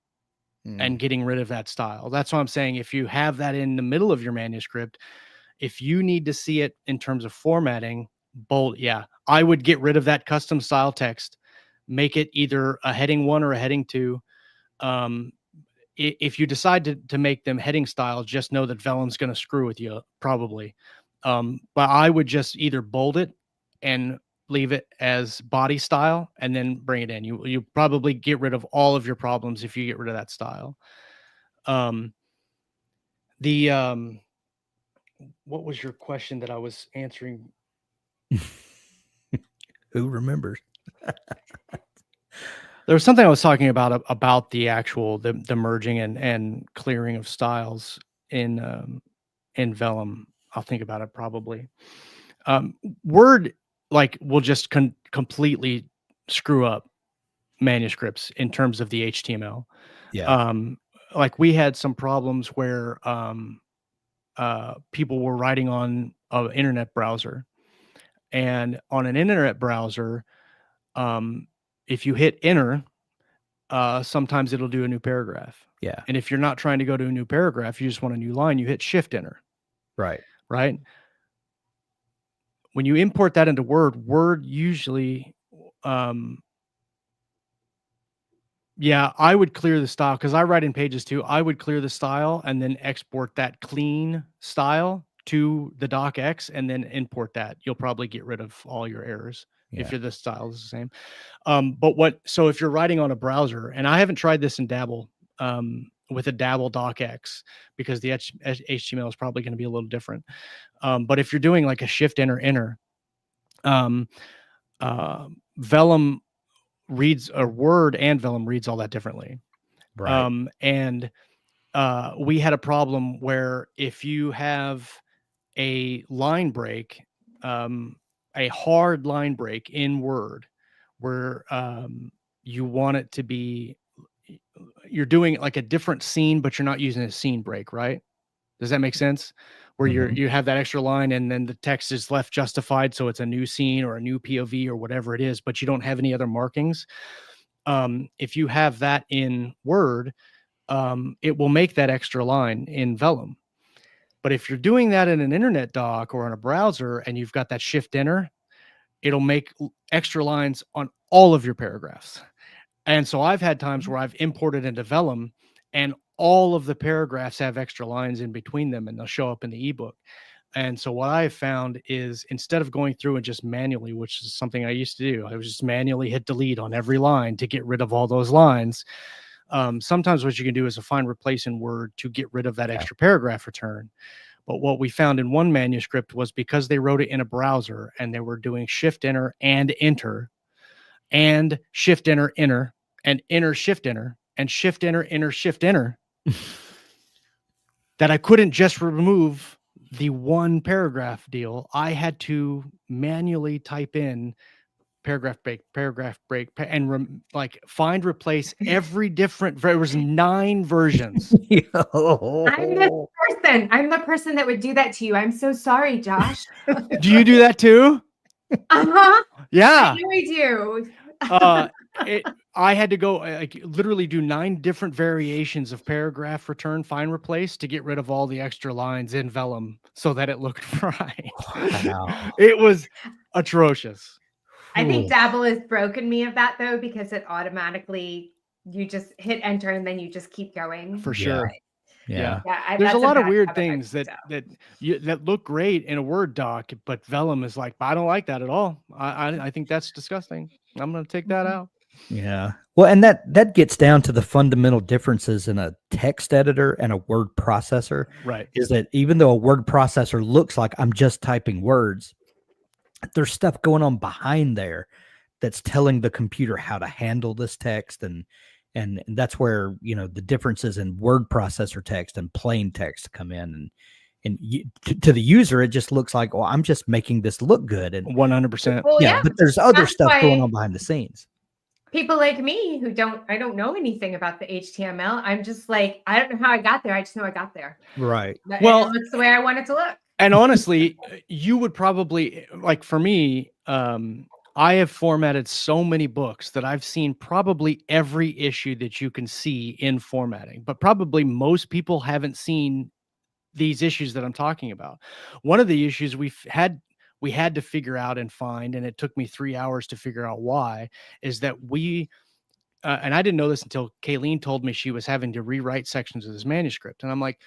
and getting rid of that style. That's what I'm saying. If you have that in the middle of your manuscript, if you need to see it in terms of formatting, bold, yeah, I would get rid of that custom style text, make it either a heading 1 or a heading 2. If you decide to make them heading style, just know that Vellum's going to screw with you, probably. But I would just either bold it and leave it as body style and then bring it in. You probably get rid of all of your problems if you get rid of that style. What was your question that I was answering? Who remembers? There was something I was talking about the actual the merging and clearing of styles in Vellum. I'll think about it probably. Word will just completely screw up manuscripts in terms of the HTML. Yeah. We had some problems where people were writing on an internet browser, and on an internet browser, if you hit enter, sometimes it'll do a new paragraph. Yeah. And if you're not trying to go to a new paragraph, you just want a new line, you hit shift enter. Right. Right. When you import that into Word usually Yeah, I would clear the style because I write in Pages too. I would clear the style and then export that clean style to the docx and then import that. You'll probably get rid of all your errors if the style is the same. So if you're writing on a browser, and I haven't tried this in Dabble with a Dabble docx because the HTML is probably going to be a little different. But if you're doing like a shift enter, Vellum reads a Word and Vellum reads all that differently. Right. And we had a problem where if you have a line break, a hard line break in Word, where you want it to be, you're doing like a different scene, but you're not using a scene break, right? Does that make sense? Where you have that extra line and then the text is left justified, so it's a new scene or a new POV or whatever it is, but you don't have any other markings. If you have that in Word, it will make that extra line in Vellum. But if you're doing that in an internet doc or on a browser and you've got that shift enter, it'll make extra lines on all of your paragraphs. And so I've had times where I've imported into Vellum and all of the paragraphs have extra lines in between them and they'll show up in the ebook. And so what I've found is instead of going through and just manually, which is something I used to do, I was just manually hit delete on every line to get rid of all those lines. Sometimes what you can do is a find replace in Word to get rid of that extra paragraph return. But what we found in one manuscript was because they wrote it in a browser and they were doing shift enter and shift enter and enter shift enter and shift enter shift enter that I couldn't just remove the one paragraph deal. I had to manually type in paragraph break, and find replace every different. There was 9 versions. I'm the person that would do that to you. I'm so sorry, Josh. Do you do that too? Yeah, I know I do. I had to go literally do 9 different variations of paragraph return find replace to get rid of all the extra lines in Vellum so that it looked right. Wow. It was atrocious. I think Dabble has broken me of that though, because it automatically, you just hit enter and then you just keep going. For sure. Yeah. There's a lot of weird things that look great in a Word doc, but Vellum is like, I don't like that at all. I think that's disgusting. I'm going to take that out. Yeah. Well, and that gets down to the fundamental differences in a text editor and a word processor. Right. Is that even though a word processor looks like I'm just typing words, there's stuff going on behind there that's telling the computer how to handle this text, and that's where the differences in word processor text and plain text come in, and to the user it just looks like, I'm just making this look good, and 100%. Well, yeah, but there's other stuff going on behind the scenes. People like me who I don't know anything about the HTML. I'm just like, I don't know how I got there. I just know I got there. Right. Well, it's the way I want it to look. And honestly, you would probably, like for me, I have formatted so many books that I've seen probably every issue that you can see in formatting, but probably most people haven't seen these issues that I'm talking about. One of the issues we had to figure out and find, and it took me 3 hours to figure out why, is that and I didn't know this until Kayleen told me she was having to rewrite sections of this manuscript. And I'm like,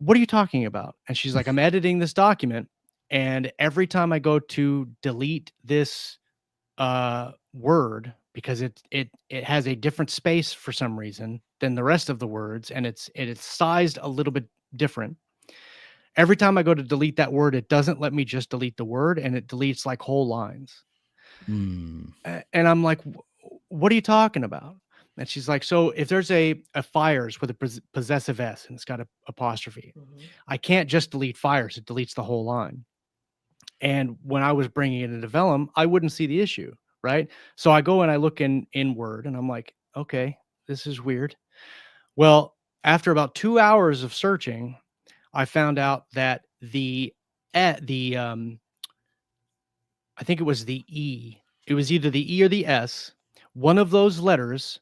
what are you talking about? And she's like, I'm editing this document. And every time I go to delete this word, because it has a different space for some reason than the rest of the words, and it's sized a little bit different. Every time I go to delete that word, it doesn't let me just delete the word, and it deletes like whole lines. And I'm like, what are you talking about? And she's like, so if there's a fires with a possessive S and it's got a apostrophe, I can't just delete fires. It deletes the whole line. And when I was bringing it into Vellum, I wouldn't see the issue, right? So I go and I look in Word and I'm like, okay, this is weird. Well, after about 2 hours of searching, I found out that I think it was the E. It was either the E or the S. One of those letters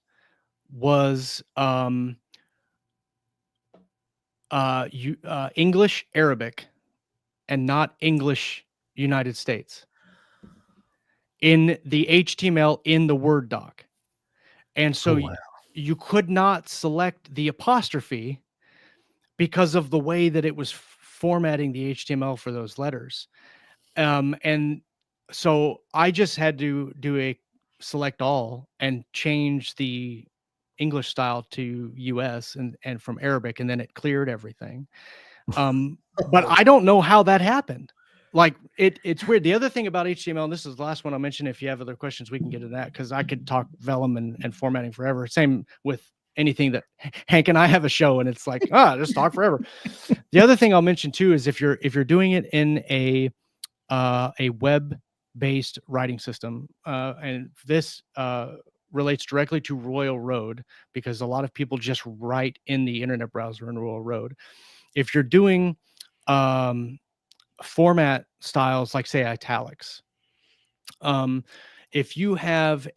was English Arabic and not English United States in the HTML in the Word doc. And so Oh, wow. you could not select the apostrophe because of the way that it was formatting the HTML for those letters. And so I just had to do a select all and change the English style to US and from Arabic, and then it cleared everything. But I don't know how that happened. Like it's weird. The other thing about HTML, and this is the last one I'll mention. If you have other questions, we can get to that, because I could talk vellum and formatting forever. Same with anything that Hank and I have a show, and it's like, just talk forever. The other thing I'll mention too is if you're doing it in a web-based writing system, and this relates directly to Royal Road, because a lot of people just write in the internet browser in Royal Road. If you're doing format styles like, say, italics, if you have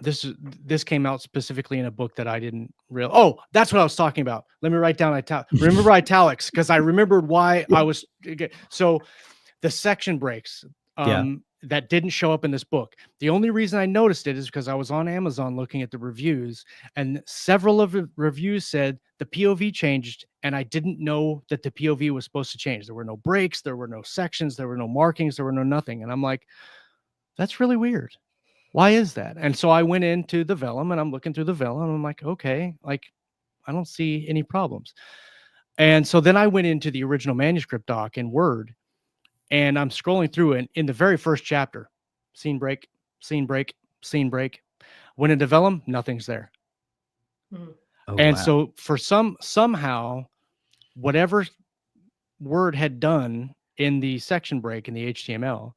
this came out specifically in a book that I didn't real. Oh, that's what I was talking about. Let me write down remember italics, because I remembered why I was. So the section breaks that didn't show up in this book. The only reason I noticed it is because I was on Amazon looking at the reviews, and several of the reviews said the POV changed, and I didn't know that the POV was supposed to change. There were no breaks, there were no sections, there were no markings, there were no nothing. And I'm like, that's really weird. Why is that? And so I went into the vellum, and I'm looking through the vellum, and I'm like, okay, like I don't see any problems. And so then I went into the original manuscript doc in Word, and I'm scrolling through, and in the very first chapter, scene break, scene break, scene break. When in the vellum, nothing's there. Oh, And wow. so for somehow, whatever Word had done in the section break in the HTML,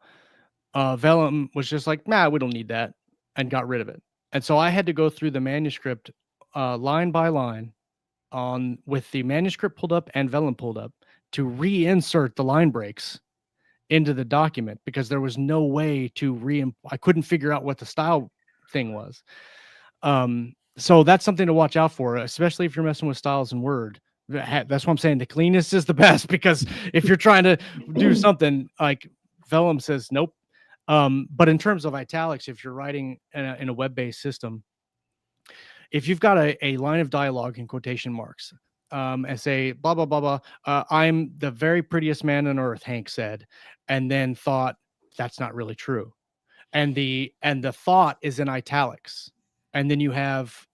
vellum was just like, nah, we don't need that, and got rid of it. And so I had to go through the manuscript line by line with the manuscript pulled up and vellum pulled up to reinsert the line breaks into the document, because there was no way to I couldn't figure out what the style thing was. So that's something to watch out for, especially if you're messing with styles in Word. That's what I'm saying. The cleanest is the best, because if you're trying to do something like vellum says, nope. But in terms of italics, if you're writing in a web-based system, if you've got a line of dialogue in quotation marks, and say, blah, blah, blah, blah, I'm the very prettiest man on earth, Hank said, and then thought, that's not really true. And the thought is in italics. And then you have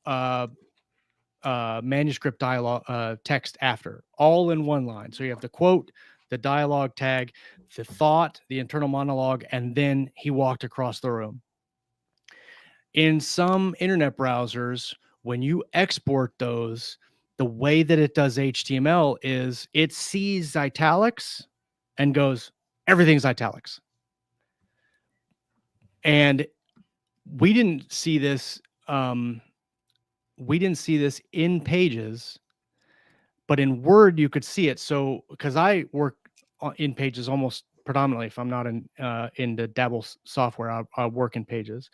manuscript dialogue text after, all in one line. So you have the quote, the dialogue tag, the thought, the internal monologue, and then he walked across the room. In some internet browsers, when you export those, the way that it does HTML is it sees italics and goes, everything's italics. And we didn't see this. We didn't see this in Pages, but in Word you could see it. So because I work in Pages almost predominantly, if I'm not in the Dabble software, I work in Pages,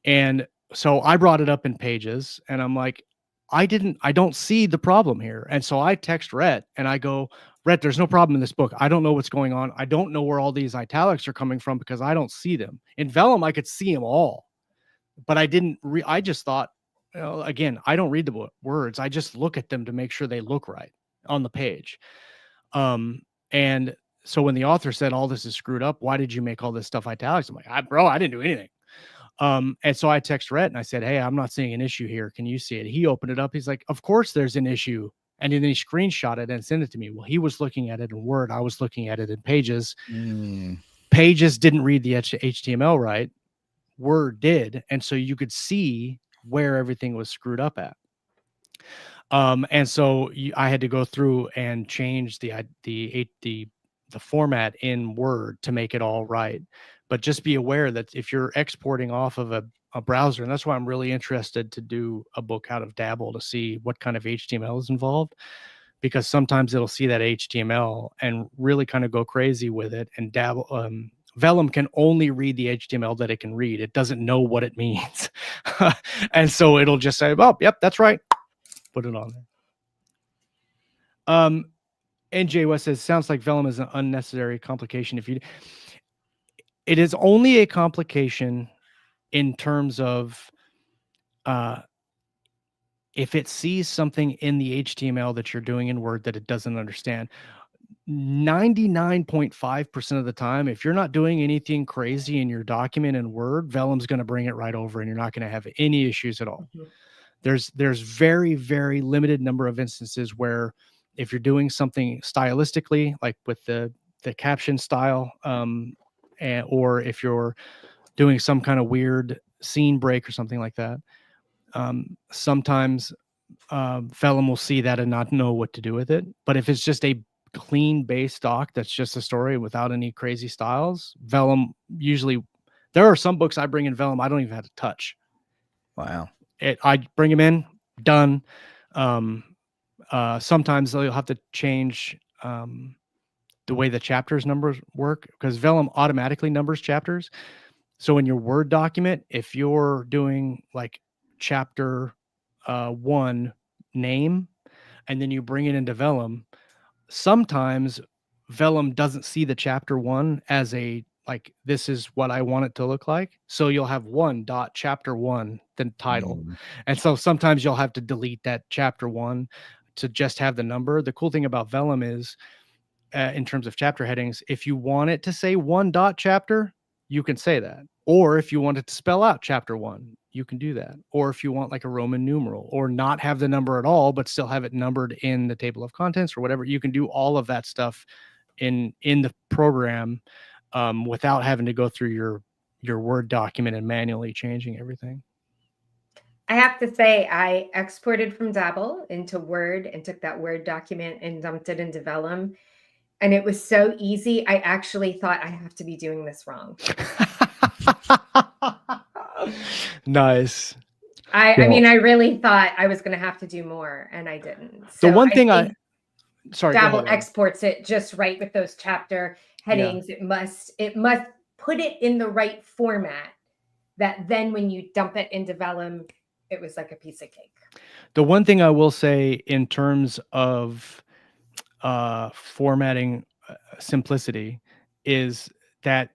and so I brought it up in Pages, and I'm like, I don't see the problem here. And so I text Rhett and I go, Rhett, there's no problem in this book. I don't know what's going on. I don't know where all these italics are coming from, because I don't see them. In vellum, I could see them all, but I didn't. I just thought, again, I don't read the words. I just look at them to make sure they look right on the page. And so when the author said, all this is screwed up, why did you make all this stuff italics? I'm like, bro, I didn't do anything. And so I text Rhett and I said, hey, I'm not seeing an issue here. Can you see it? He opened it up. He's like, of course there's an issue. And then he screenshot it and sent it to me. Well, he was looking at it in Word. I was looking at it in Pages. Pages didn't read the HTML right. Word did. And so you could see where everything was screwed up at. And so I had to go through and change the format in Word to make it all right. But just be aware that if you're exporting off of a browser, and that's why I'm really interested to do a book out of Dabble to see what kind of HTML is involved, because sometimes it'll see that HTML and really kind of go crazy with it. And Dabble, vellum can only read the HTML that it can read. It doesn't know what it means. And so it'll just say, oh, yep, that's right. Put it on there. NJ West says, sounds like vellum is an unnecessary complication. It is only a complication in terms of if it sees something in the HTML that you're doing in Word that it doesn't understand, 99.5% of the time, if you're not doing anything crazy in your document in Word, Vellum's going to bring it right over and you're not going to have any issues at all. Mhm. There's very, very limited number of instances where if you're doing something stylistically, like with the caption style, or if you're doing some kind of weird scene break or something like that, sometimes Vellum will see that and not know what to do with it. But if it's just a clean base doc that's just a story without any crazy styles, Vellum usually, there are some books I bring in Vellum I don't even have to touch. Wow. I bring them in, done. Sometimes you'll have to change the way the chapters numbers work, because Vellum automatically numbers chapters. So in your Word document, if you're doing like chapter 1 name, and then you bring it into Vellum, sometimes Vellum doesn't see the chapter 1 as a, like, this is what I want it to look like. So you'll have 1.chapter 1, then title. Mm. And so sometimes you'll have to delete that chapter 1 to just have the number. The cool thing about Vellum is, in terms of chapter headings, if you want it to say 1.chapter, you can say that. Or if you want it to spell out chapter 1, you can do that. Or if you want like a Roman numeral, or not have the number at all, but still have it numbered in the table of contents or whatever, you can do all of that stuff in the program, without having to go through your Word document and manually changing everything. I have to say, I exported from Dabble into Word and took that Word document and dumped it into Vellum. And it was so easy. I actually thought I have to be doing this wrong. Nice. I mean, I really thought I was going to have to do more, and I didn't. So The one thing think sorry, Dabble go ahead, exports it just right with those chapter headings. It must put it in the right format, that then when you dump it into Vellum, it was like a piece of cake. The one thing I will say in terms of formatting simplicity is that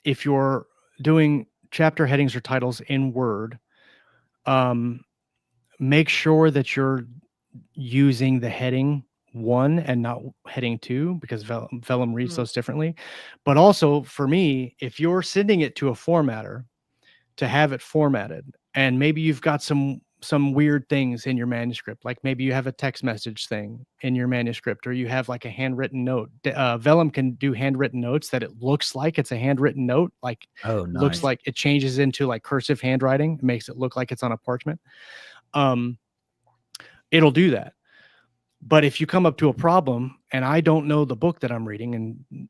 if you're doing chapter headings or titles in Word, make sure that you're using the heading 1 and not heading 2, because Vellum reads those differently. But also for me, if you're sending it to a formatter to have it formatted, and maybe you've got some weird things in your manuscript, like maybe you have a text message thing in your manuscript, or you have like a handwritten note. Vellum can do handwritten notes that it looks like it's a handwritten note, like looks like it changes into like cursive handwriting. It makes it look like it's on a parchment. It'll do that. But if you come up to a problem and I don't know the book that I'm reading, and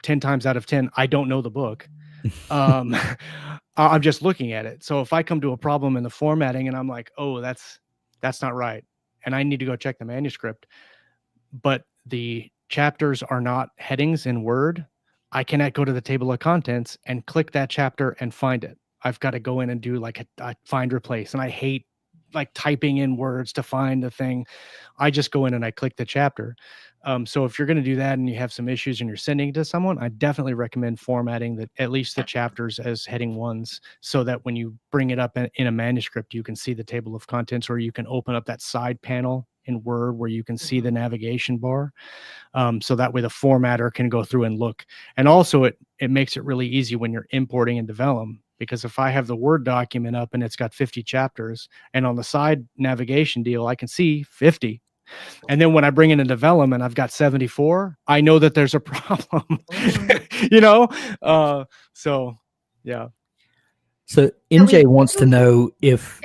10 times out of 10 I don't know the book, I'm just looking at it. So if I come to a problem in the formatting and I'm like, oh, that's not right, and I need to go check the manuscript, but the chapters are not headings in Word, I cannot go to the table of contents and click that chapter and find it. I've got to go in and do like a find replace, and I hate like typing in words to find the thing. I just go in and I click the chapter. So if you're going to do that and you have some issues and you're sending it to someone, I definitely recommend formatting at least the chapters as heading 1s, so that when you bring it up in a manuscript, you can see the table of contents, or you can open up that side panel in Word where you can see the navigation bar. So that way the formatter can go through and look. And also it makes it really easy when you're importing into Vellum, because if I have the Word document up and it's got 50 chapters, and on the side navigation deal, I can see 50. And then when I bring it into Vellum and I've got 74, I know that there's a problem, so yeah. So NJ wants to know if,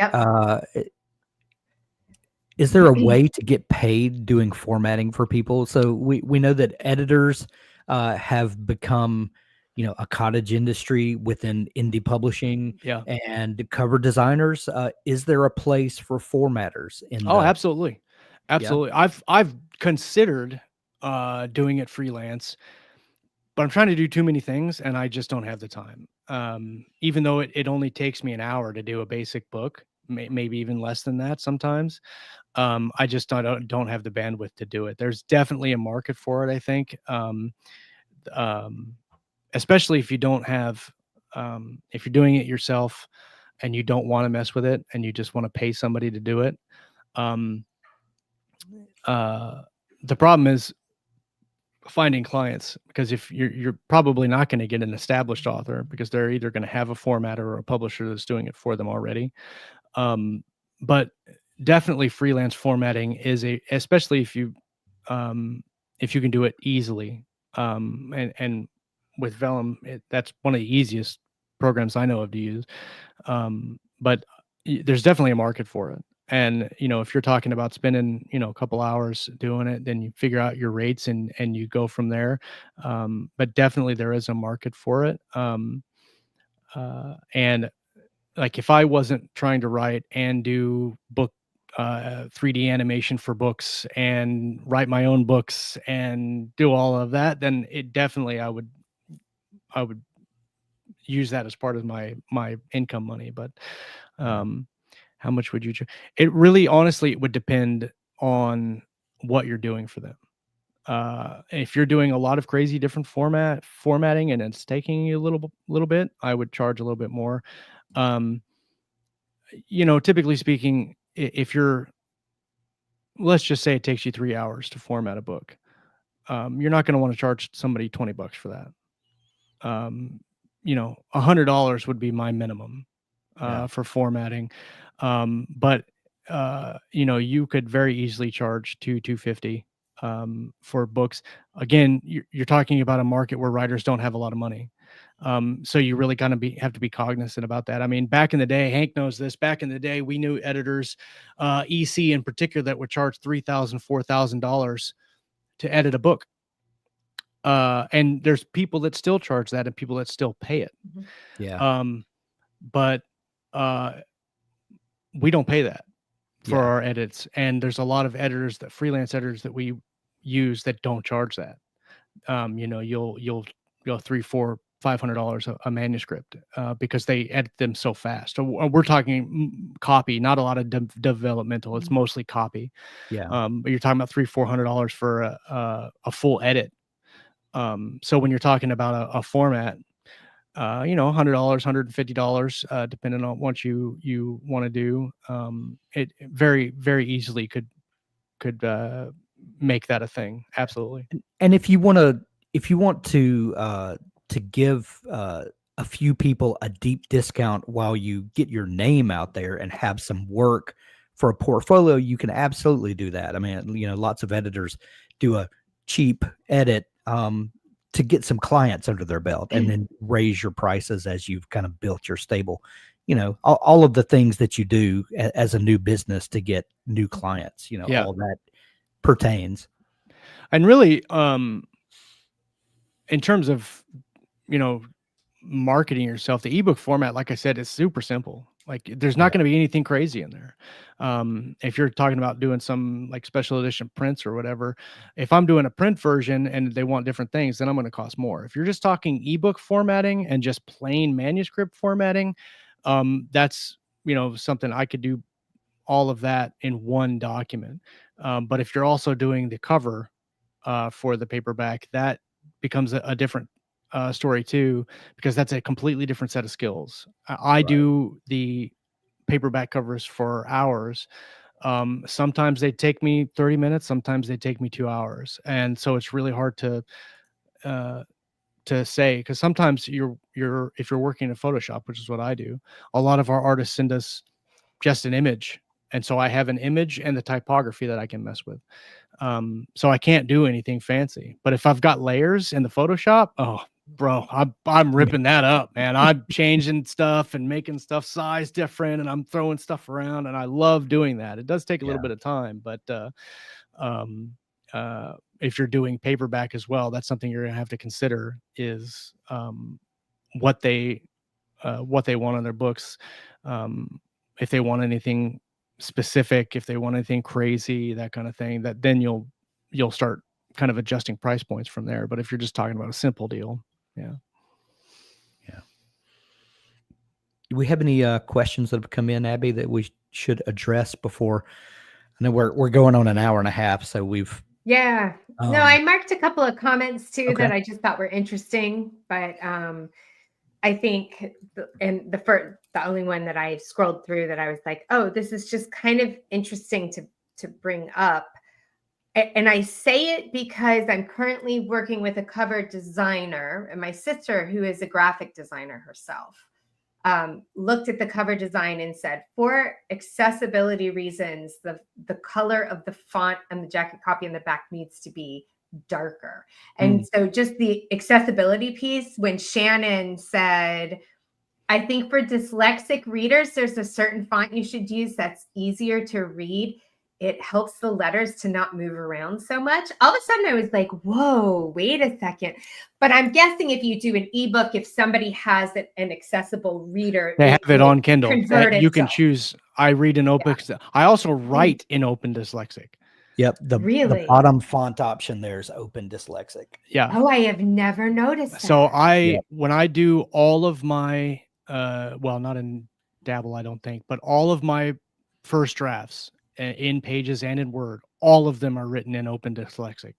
is there a way to get paid doing formatting for people? So we know that editors have become, a cottage industry within indie publishing, and cover designers. Is there a place for formatters in Absolutely. I've considered doing it freelance, but I'm trying to do too many things and I just don't have the time. Even though it only takes me an hour to do a basic book, maybe even less than that sometimes. I just don't have the bandwidth to do it. There's definitely a market for it, I think. Especially if you don't have, if you're doing it yourself and you don't want to mess with it and you just want to pay somebody to do it. The problem is finding clients, because if you're probably not going to get an established author, because they're either going to have a formatter or a publisher that's doing it for them already. But definitely freelance formatting is especially if you can do it easily. And with Vellum, that's one of the easiest programs I know of to use. But there's definitely a market for it. And, if you're talking about spending, a couple hours doing it, then you figure out your rates and you go from there. But definitely there is a market for it. And like, if I wasn't trying to write and do book 3D animation for books and write my own books and do all of that, then it definitely, I would use that as part of my income money. But how much would you it really, honestly, it would depend on what you're doing for them. If you're doing a lot of crazy different formatting and it's taking you a little bit, I would charge a little bit more. Typically speaking, if let's just say it takes you 3 hours to format a book, you're not going to want to charge somebody $20 for that. $100 would be my minimum for formatting. But you could very easily charge $250 for books. Again, you're talking about a market where writers don't have a lot of money. So you really kind of have to be cognizant about that. I mean, back in the day, Hank knows this. Back in the day, we knew editors, EC in particular, that would charge $3,000, $4,000 to edit a book. And there's people that still charge that and people that still pay it. Yeah. But we don't pay that for our edits. And there's a lot of freelance editors that we use that don't charge that. You'll go $300, $400, $500 a manuscript because they edit them so fast. So we're talking copy, not a lot of developmental. It's mostly copy. Yeah. But you're talking about $300, $400 for a full edit. So when you're talking about a format, $100, $150, depending on what you want to do, it very, very easily could make that a thing. Absolutely. And if you want to give a few people a deep discount while you get your name out there and have some work for a portfolio, you can absolutely do that. I mean, lots of editors do a cheap edit to get some clients under their belt and then raise your prices as you've kind of built your stable. All of the things that you do as a new business to get new clients, all that pertains. And really, in terms of, marketing yourself, the ebook format, like I said, is super simple. Like, there's not going to be anything crazy in there. If you're talking about doing some like special edition prints or whatever, if I'm doing a print version and they want different things, then I'm going to cost more. If you're just talking ebook formatting and just plain manuscript formatting, that's, something I could do all of that in one document. But if you're also doing the cover for the paperback, that becomes a different story too, because that's a completely different set of skills. I do the paperback covers for hours. Sometimes they take me 30 minutes, sometimes they take me 2 hours. And so it's really hard to say, because sometimes if you're working in Photoshop, which is what I do, a lot of our artists send us just an image. And so I have an image and the typography that I can mess with. So I can't do anything fancy. But if I've got layers in the Photoshop, oh, bro, I'm ripping that up, man. I'm changing stuff and making stuff size different, and I'm throwing stuff around, and I love doing that. It does take a little bit of time, but if you're doing paperback as well, that's something you're gonna have to consider is what they want on their books. If they want anything specific, if they want anything crazy, that kind of thing, that then you'll start kind of adjusting price points from there. But if you're just talking about a simple deal, yeah. Do we have any questions that have come in, Abby, that we should address before? I know we're going on an hour and a half, so we've. Yeah. No, I marked a couple of comments too Okay. that I just thought were interesting, but I think, the only one that I scrolled through that I was like, oh, this is just kind of interesting to bring up. And I say it because I'm currently working with a cover designer, and my sister, who is a graphic designer herself, looked at the cover design and said, for accessibility reasons, the color of the font and the jacket copy in the back needs to be darker. And so just the accessibility piece, when Shannon said, I think for dyslexic readers, there's a certain font you should use that's easier to read. It helps the letters to not move around so much. All of a sudden, I was like, whoa, wait a second. But I'm guessing if you do an ebook, if somebody has an accessible reader, they have it on Kindle. Convert You can itself. choose. I read in open. I also write in Open Dyslexic. Yep. The Really? bottom font option there is Open Dyslexic. Yeah. Oh, I have never noticed that. So when I do all of my, well, not in Dabble, I don't think, but all of my first drafts in Pages and in Word, all of them are written in Open Dyslexic.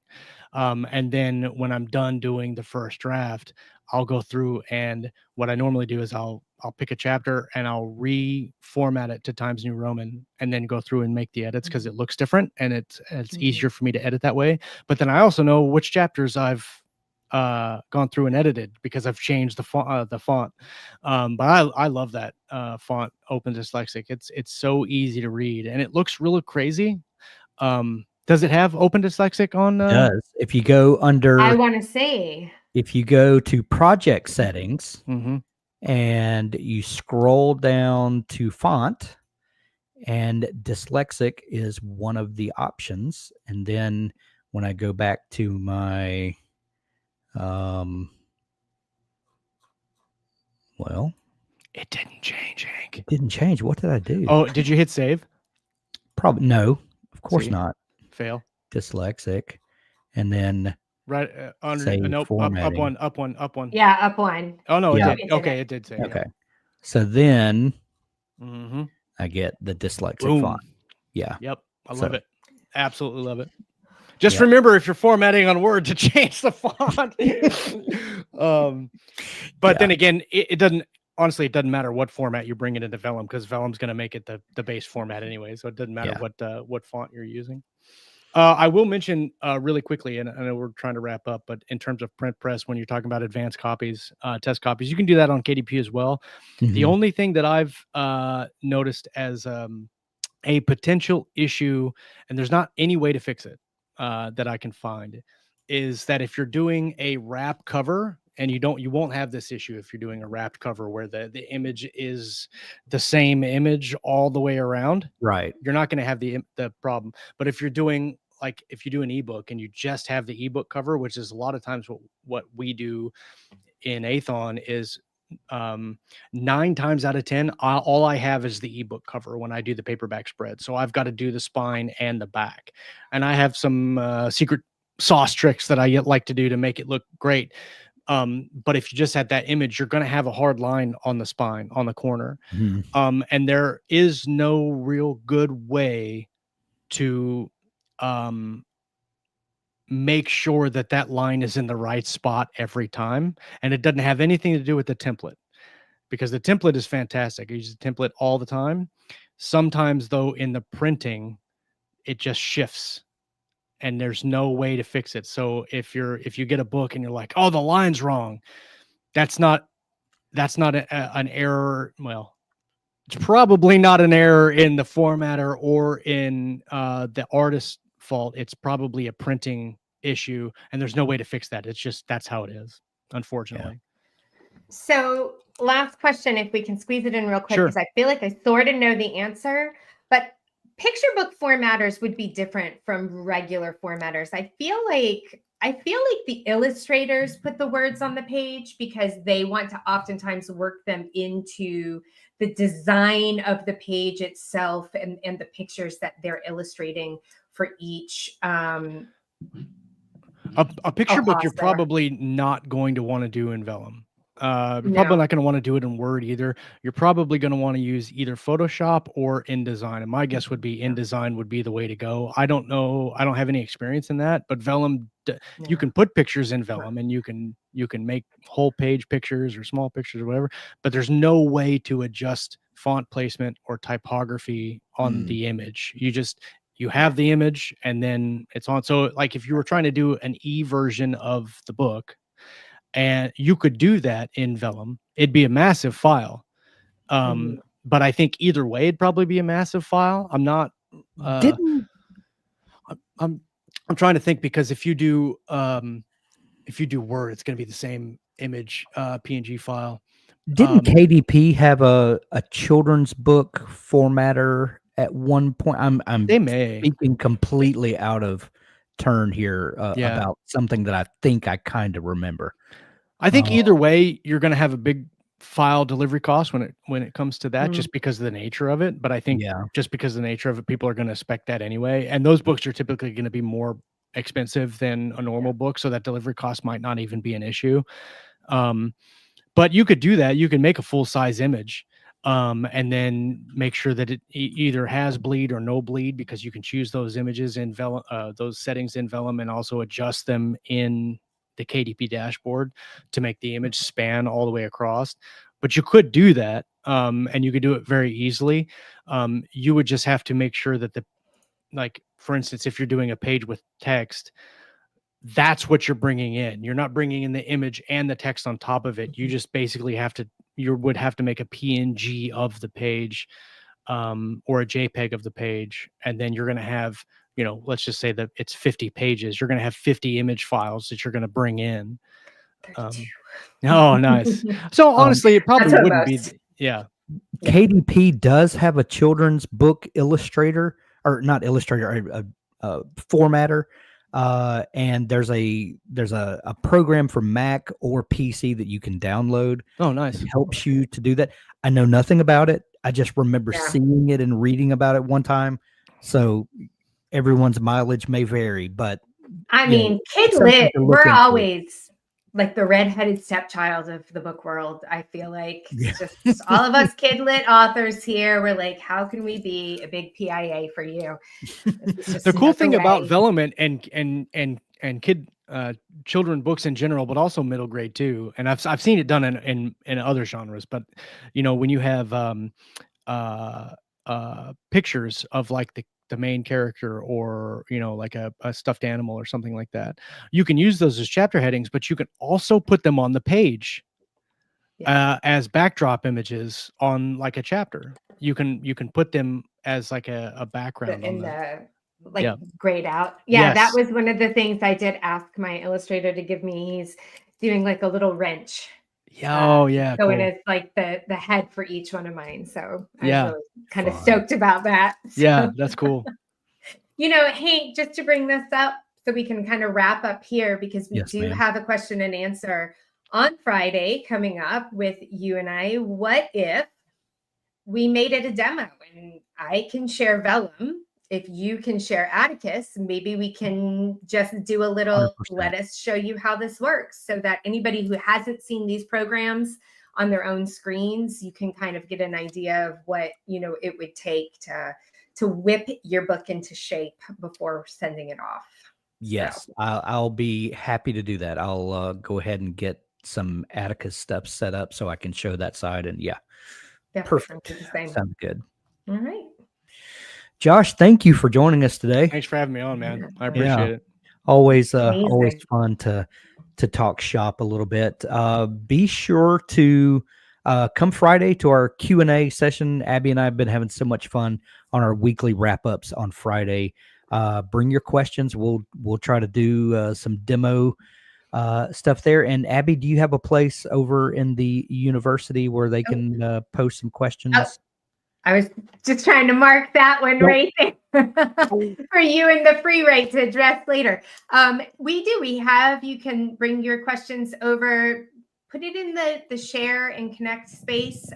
And then when I'm done doing the first draft, I'll go through, and what I normally do is I'll pick a chapter and I'll reformat it to Times New Roman, and then go through and make the edits because it looks different and it's easier for me to edit that way. But then I also know which chapters I've gone through and edited because I've changed the font. But I love that font, Open Dyslexic. It's so easy to read and it looks really crazy. Does it have Open Dyslexic on? It does. If you go under, I want to say, if you go to project settings and you scroll down to font, and dyslexic is one of the options. And then when I go back to my, well, it didn't change, Hank. It didn't change. What did I do? Oh, did you hit save? Probably no. Of course not. Fail. Dyslexic, and then right under. save Nope. formatting. Up one. Yeah, up one. Oh no, Yeah. it did. Okay, it did save. Okay. So then Mm-hmm. I get the dyslexic Boom. font. Yeah. Yep. I love So- it. Absolutely love it. Just Yeah. remember, if you're formatting on Word, to change the font. But then again, it doesn't. Honestly, it doesn't matter what format you bring it into Vellum, because Vellum's going to make it the base format anyway. So it doesn't matter what font you're using. I will mention really quickly, and I know we're trying to wrap up, but in terms of print press, when you're talking about advanced copies, test copies, you can do that on KDP as well. The Mhm. only thing that I've noticed as a potential issue, and there's not any way to fix it that I can find, is that if you're doing a wrap cover, and you won't have this issue if you're doing a wrapped cover where the image is the same image all the way around. Right. You're not going to have the problem. But if you're doing, like, if you do an ebook and you just have the ebook cover, which is a lot of times what we do in Athon, is 9 times out of 10, all I have is the ebook cover when I do the paperback spread. So I've got to do the spine and the back, and I have some secret sauce tricks that I like to do to make it look great. But if you just had that image, you're going to have a hard line on the spine, on the corner. Mhm. And there is no real good way to make sure that line is in the right spot every time. And it doesn't have anything to do with the template, because the template is fantastic. I use the template all the time. Sometimes, though, in the printing, it just shifts, and there's no way to fix it. So if you get a book and you're like, oh, the line's wrong, that's not an error. Well, it's probably not an error in the formatter or in the artist's fault. It's probably a printing issue, and there's no way to fix that. It's just, that's how it is, unfortunately. So last question, if we can squeeze it in real quick, Sure. because I feel like I sort of know the answer, but picture book formatters would be different from regular formatters. I feel like the illustrators put the words on the page because they want to oftentimes work them into the design of the page itself and the pictures that they're illustrating for each A picture book you're author. probably not going to want to do in Vellum. You're probably not going to want to do it in Word either. You're probably going to want to use either Photoshop or InDesign. And my guess would be InDesign would be the way to go. I don't know. I don't have any experience in that, but Vellum, you can put pictures in Vellum and you can make whole page pictures or small pictures or whatever, but there's no way to adjust font placement or typography on the image. You have the image and then it's on. So like if you were trying to do an version of the book, and you could do that in Vellum, it'd be a massive file. But I think either way, it'd probably be a massive file. I'm not, I'm trying to think, because if you do Word, it's going to be the same image, PNG file. Didn't KDP have a children's book formatter at one point? I'm speaking completely out of turn here about something that I think I kind of remember. I think either way, you're going to have a big file delivery cost when it comes to that, just because of the nature of it. But I think just because of the nature of it, people are going to expect that anyway. And those books are typically going to be more expensive than a normal book, so that delivery cost might not even be an issue. But you could do that. You can make a full size image, and then make sure that it either has bleed or no bleed, because you can choose those images in Vellum, those settings in Vellum, and also adjust them in the KDP dashboard to make the image span all the way across. But you could do that, and you could do it very easily. You would just have to make sure that like, for instance, if you're doing a page with text, that's what you're bringing in. You're not bringing in the image and the text on top of it. You just basically would have to make a PNG of the page, or a JPEG of the page. And then you're going to have, let's just say that it's 50 pages. You're going to have 50 image files that you're going to bring in. Oh, nice. So honestly, it probably wouldn't be. Yeah. KDP does have a children's book illustrator, or not illustrator, a formatter. And there's a program for Mac or PC that you can download. Oh, nice. It helps you to do that. I know nothing about it. I just remember seeing it and reading about it one time. So everyone's mileage may vary, but I mean, Kid Lit, we're always like the redheaded stepchild of the book world. I feel like just all of us Kid Lit authors here. We're like, how can we be a big PIA for you? The cool thing about Vellum and kid children books in general, but also middle grade too, and I've seen it done in other genres. But when you have pictures of like the main character, or like a stuffed animal or something like that, you can use those as chapter headings, but you can also put them on the page as backdrop images on like a chapter. You can put them as like a background grayed out. That was one of the things I did ask my illustrator to give me. He's doing like a little wrench. So cool. It is like the head for each one of mine. So I'm really kind of stoked about that. So. Yeah, that's cool. Hank, just to bring this up so we can kind of wrap up here, because we do have a question and answer on Friday coming up with you and I. What if we made it a demo and I can share Vellum? If you can share Atticus, maybe we can just do a little, 100%. Let us show you how this works, so that anybody who hasn't seen these programs on their own screens, you can kind of get an idea of what, it would take to whip your book into shape before sending it off. Yes, so. I'll be happy to do that. I'll go ahead and get some Atticus stuff set up so I can show that side. And perfect. Sounds good. All right. Josh, thank you for joining us today. Thanks for having me on, man. I appreciate it. Always fun to talk shop a little bit. Be sure to come Friday to our Q&A session. Abby and I have been having so much fun on our weekly wrap-ups on Friday. Bring your questions. We'll try to do some demo stuff there. And Abby, do you have a place over in the university where they can post some questions? I was just trying to mark that one right there for you in the free rate to address later. We have, you can bring your questions over, put it in the share and connect space.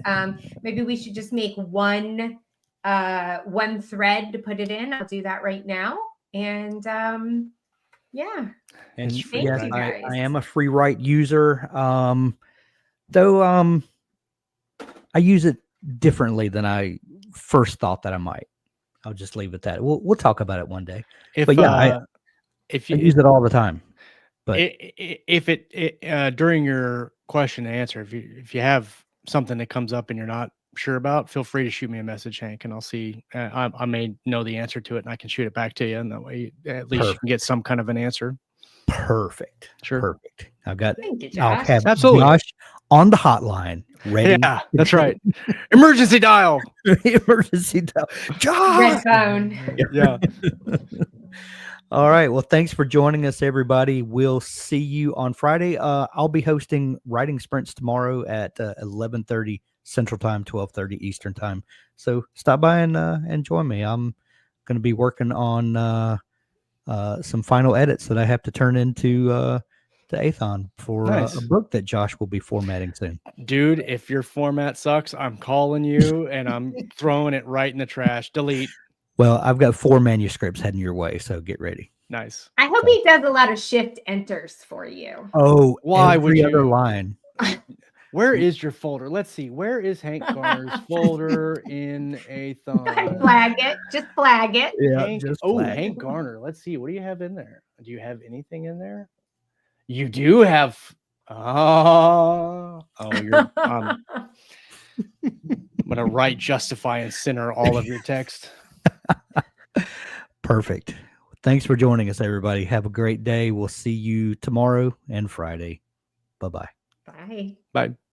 Maybe we should just make one thread to put it in. I'll do that right now. And and yes, I am a free write user. Though I use it differently than I first thought that I might. I'll just leave it at that. We'll talk about it one day. If But yeah, if I you use it all the time. But if it during your question and answer, if you have something that comes up and you're not sure about, feel free to shoot me a message, Hank, and I'll see. I may know the answer to it, and I can shoot it back to you, and that way, at least you Perfect. can get some kind of an answer. Perfect. Sure. Perfect. Thank you, I'll Josh. have Absolutely. Josh on the hotline ready. Yeah, that's right. Emergency dial. Emergency dial. Josh. Red phone. Yeah. All right. Well, thanks for joining us, everybody. We'll see you on Friday. I'll be hosting writing sprints tomorrow at 11:30 Central Time, 12:30 Eastern Time. So stop by and join me. I'm going to be working on some final edits that I have to turn into to Athon for Nice. a book that Josh will be formatting soon. Dude, if your format sucks, I'm calling you and I'm throwing it right in the trash. Delete. Well, I've got 4 manuscripts heading your way, so get ready. Nice. I hope he does a lot of shift enters for you. Oh, Why would every other you? line. Where is your folder? Let's see. Where is Hank Garner's folder in Athon? Flag it. Just flag it. Yeah, Hank, just oh, flag. Hank Garner. Let's see. What do you have in there? Do you have anything in there? You do have. You're. I'm gonna write, justify, and center all of your text. Perfect. Thanks for joining us, everybody. Have a great day. We'll see you tomorrow and Friday. Bye-bye. Bye. Bye.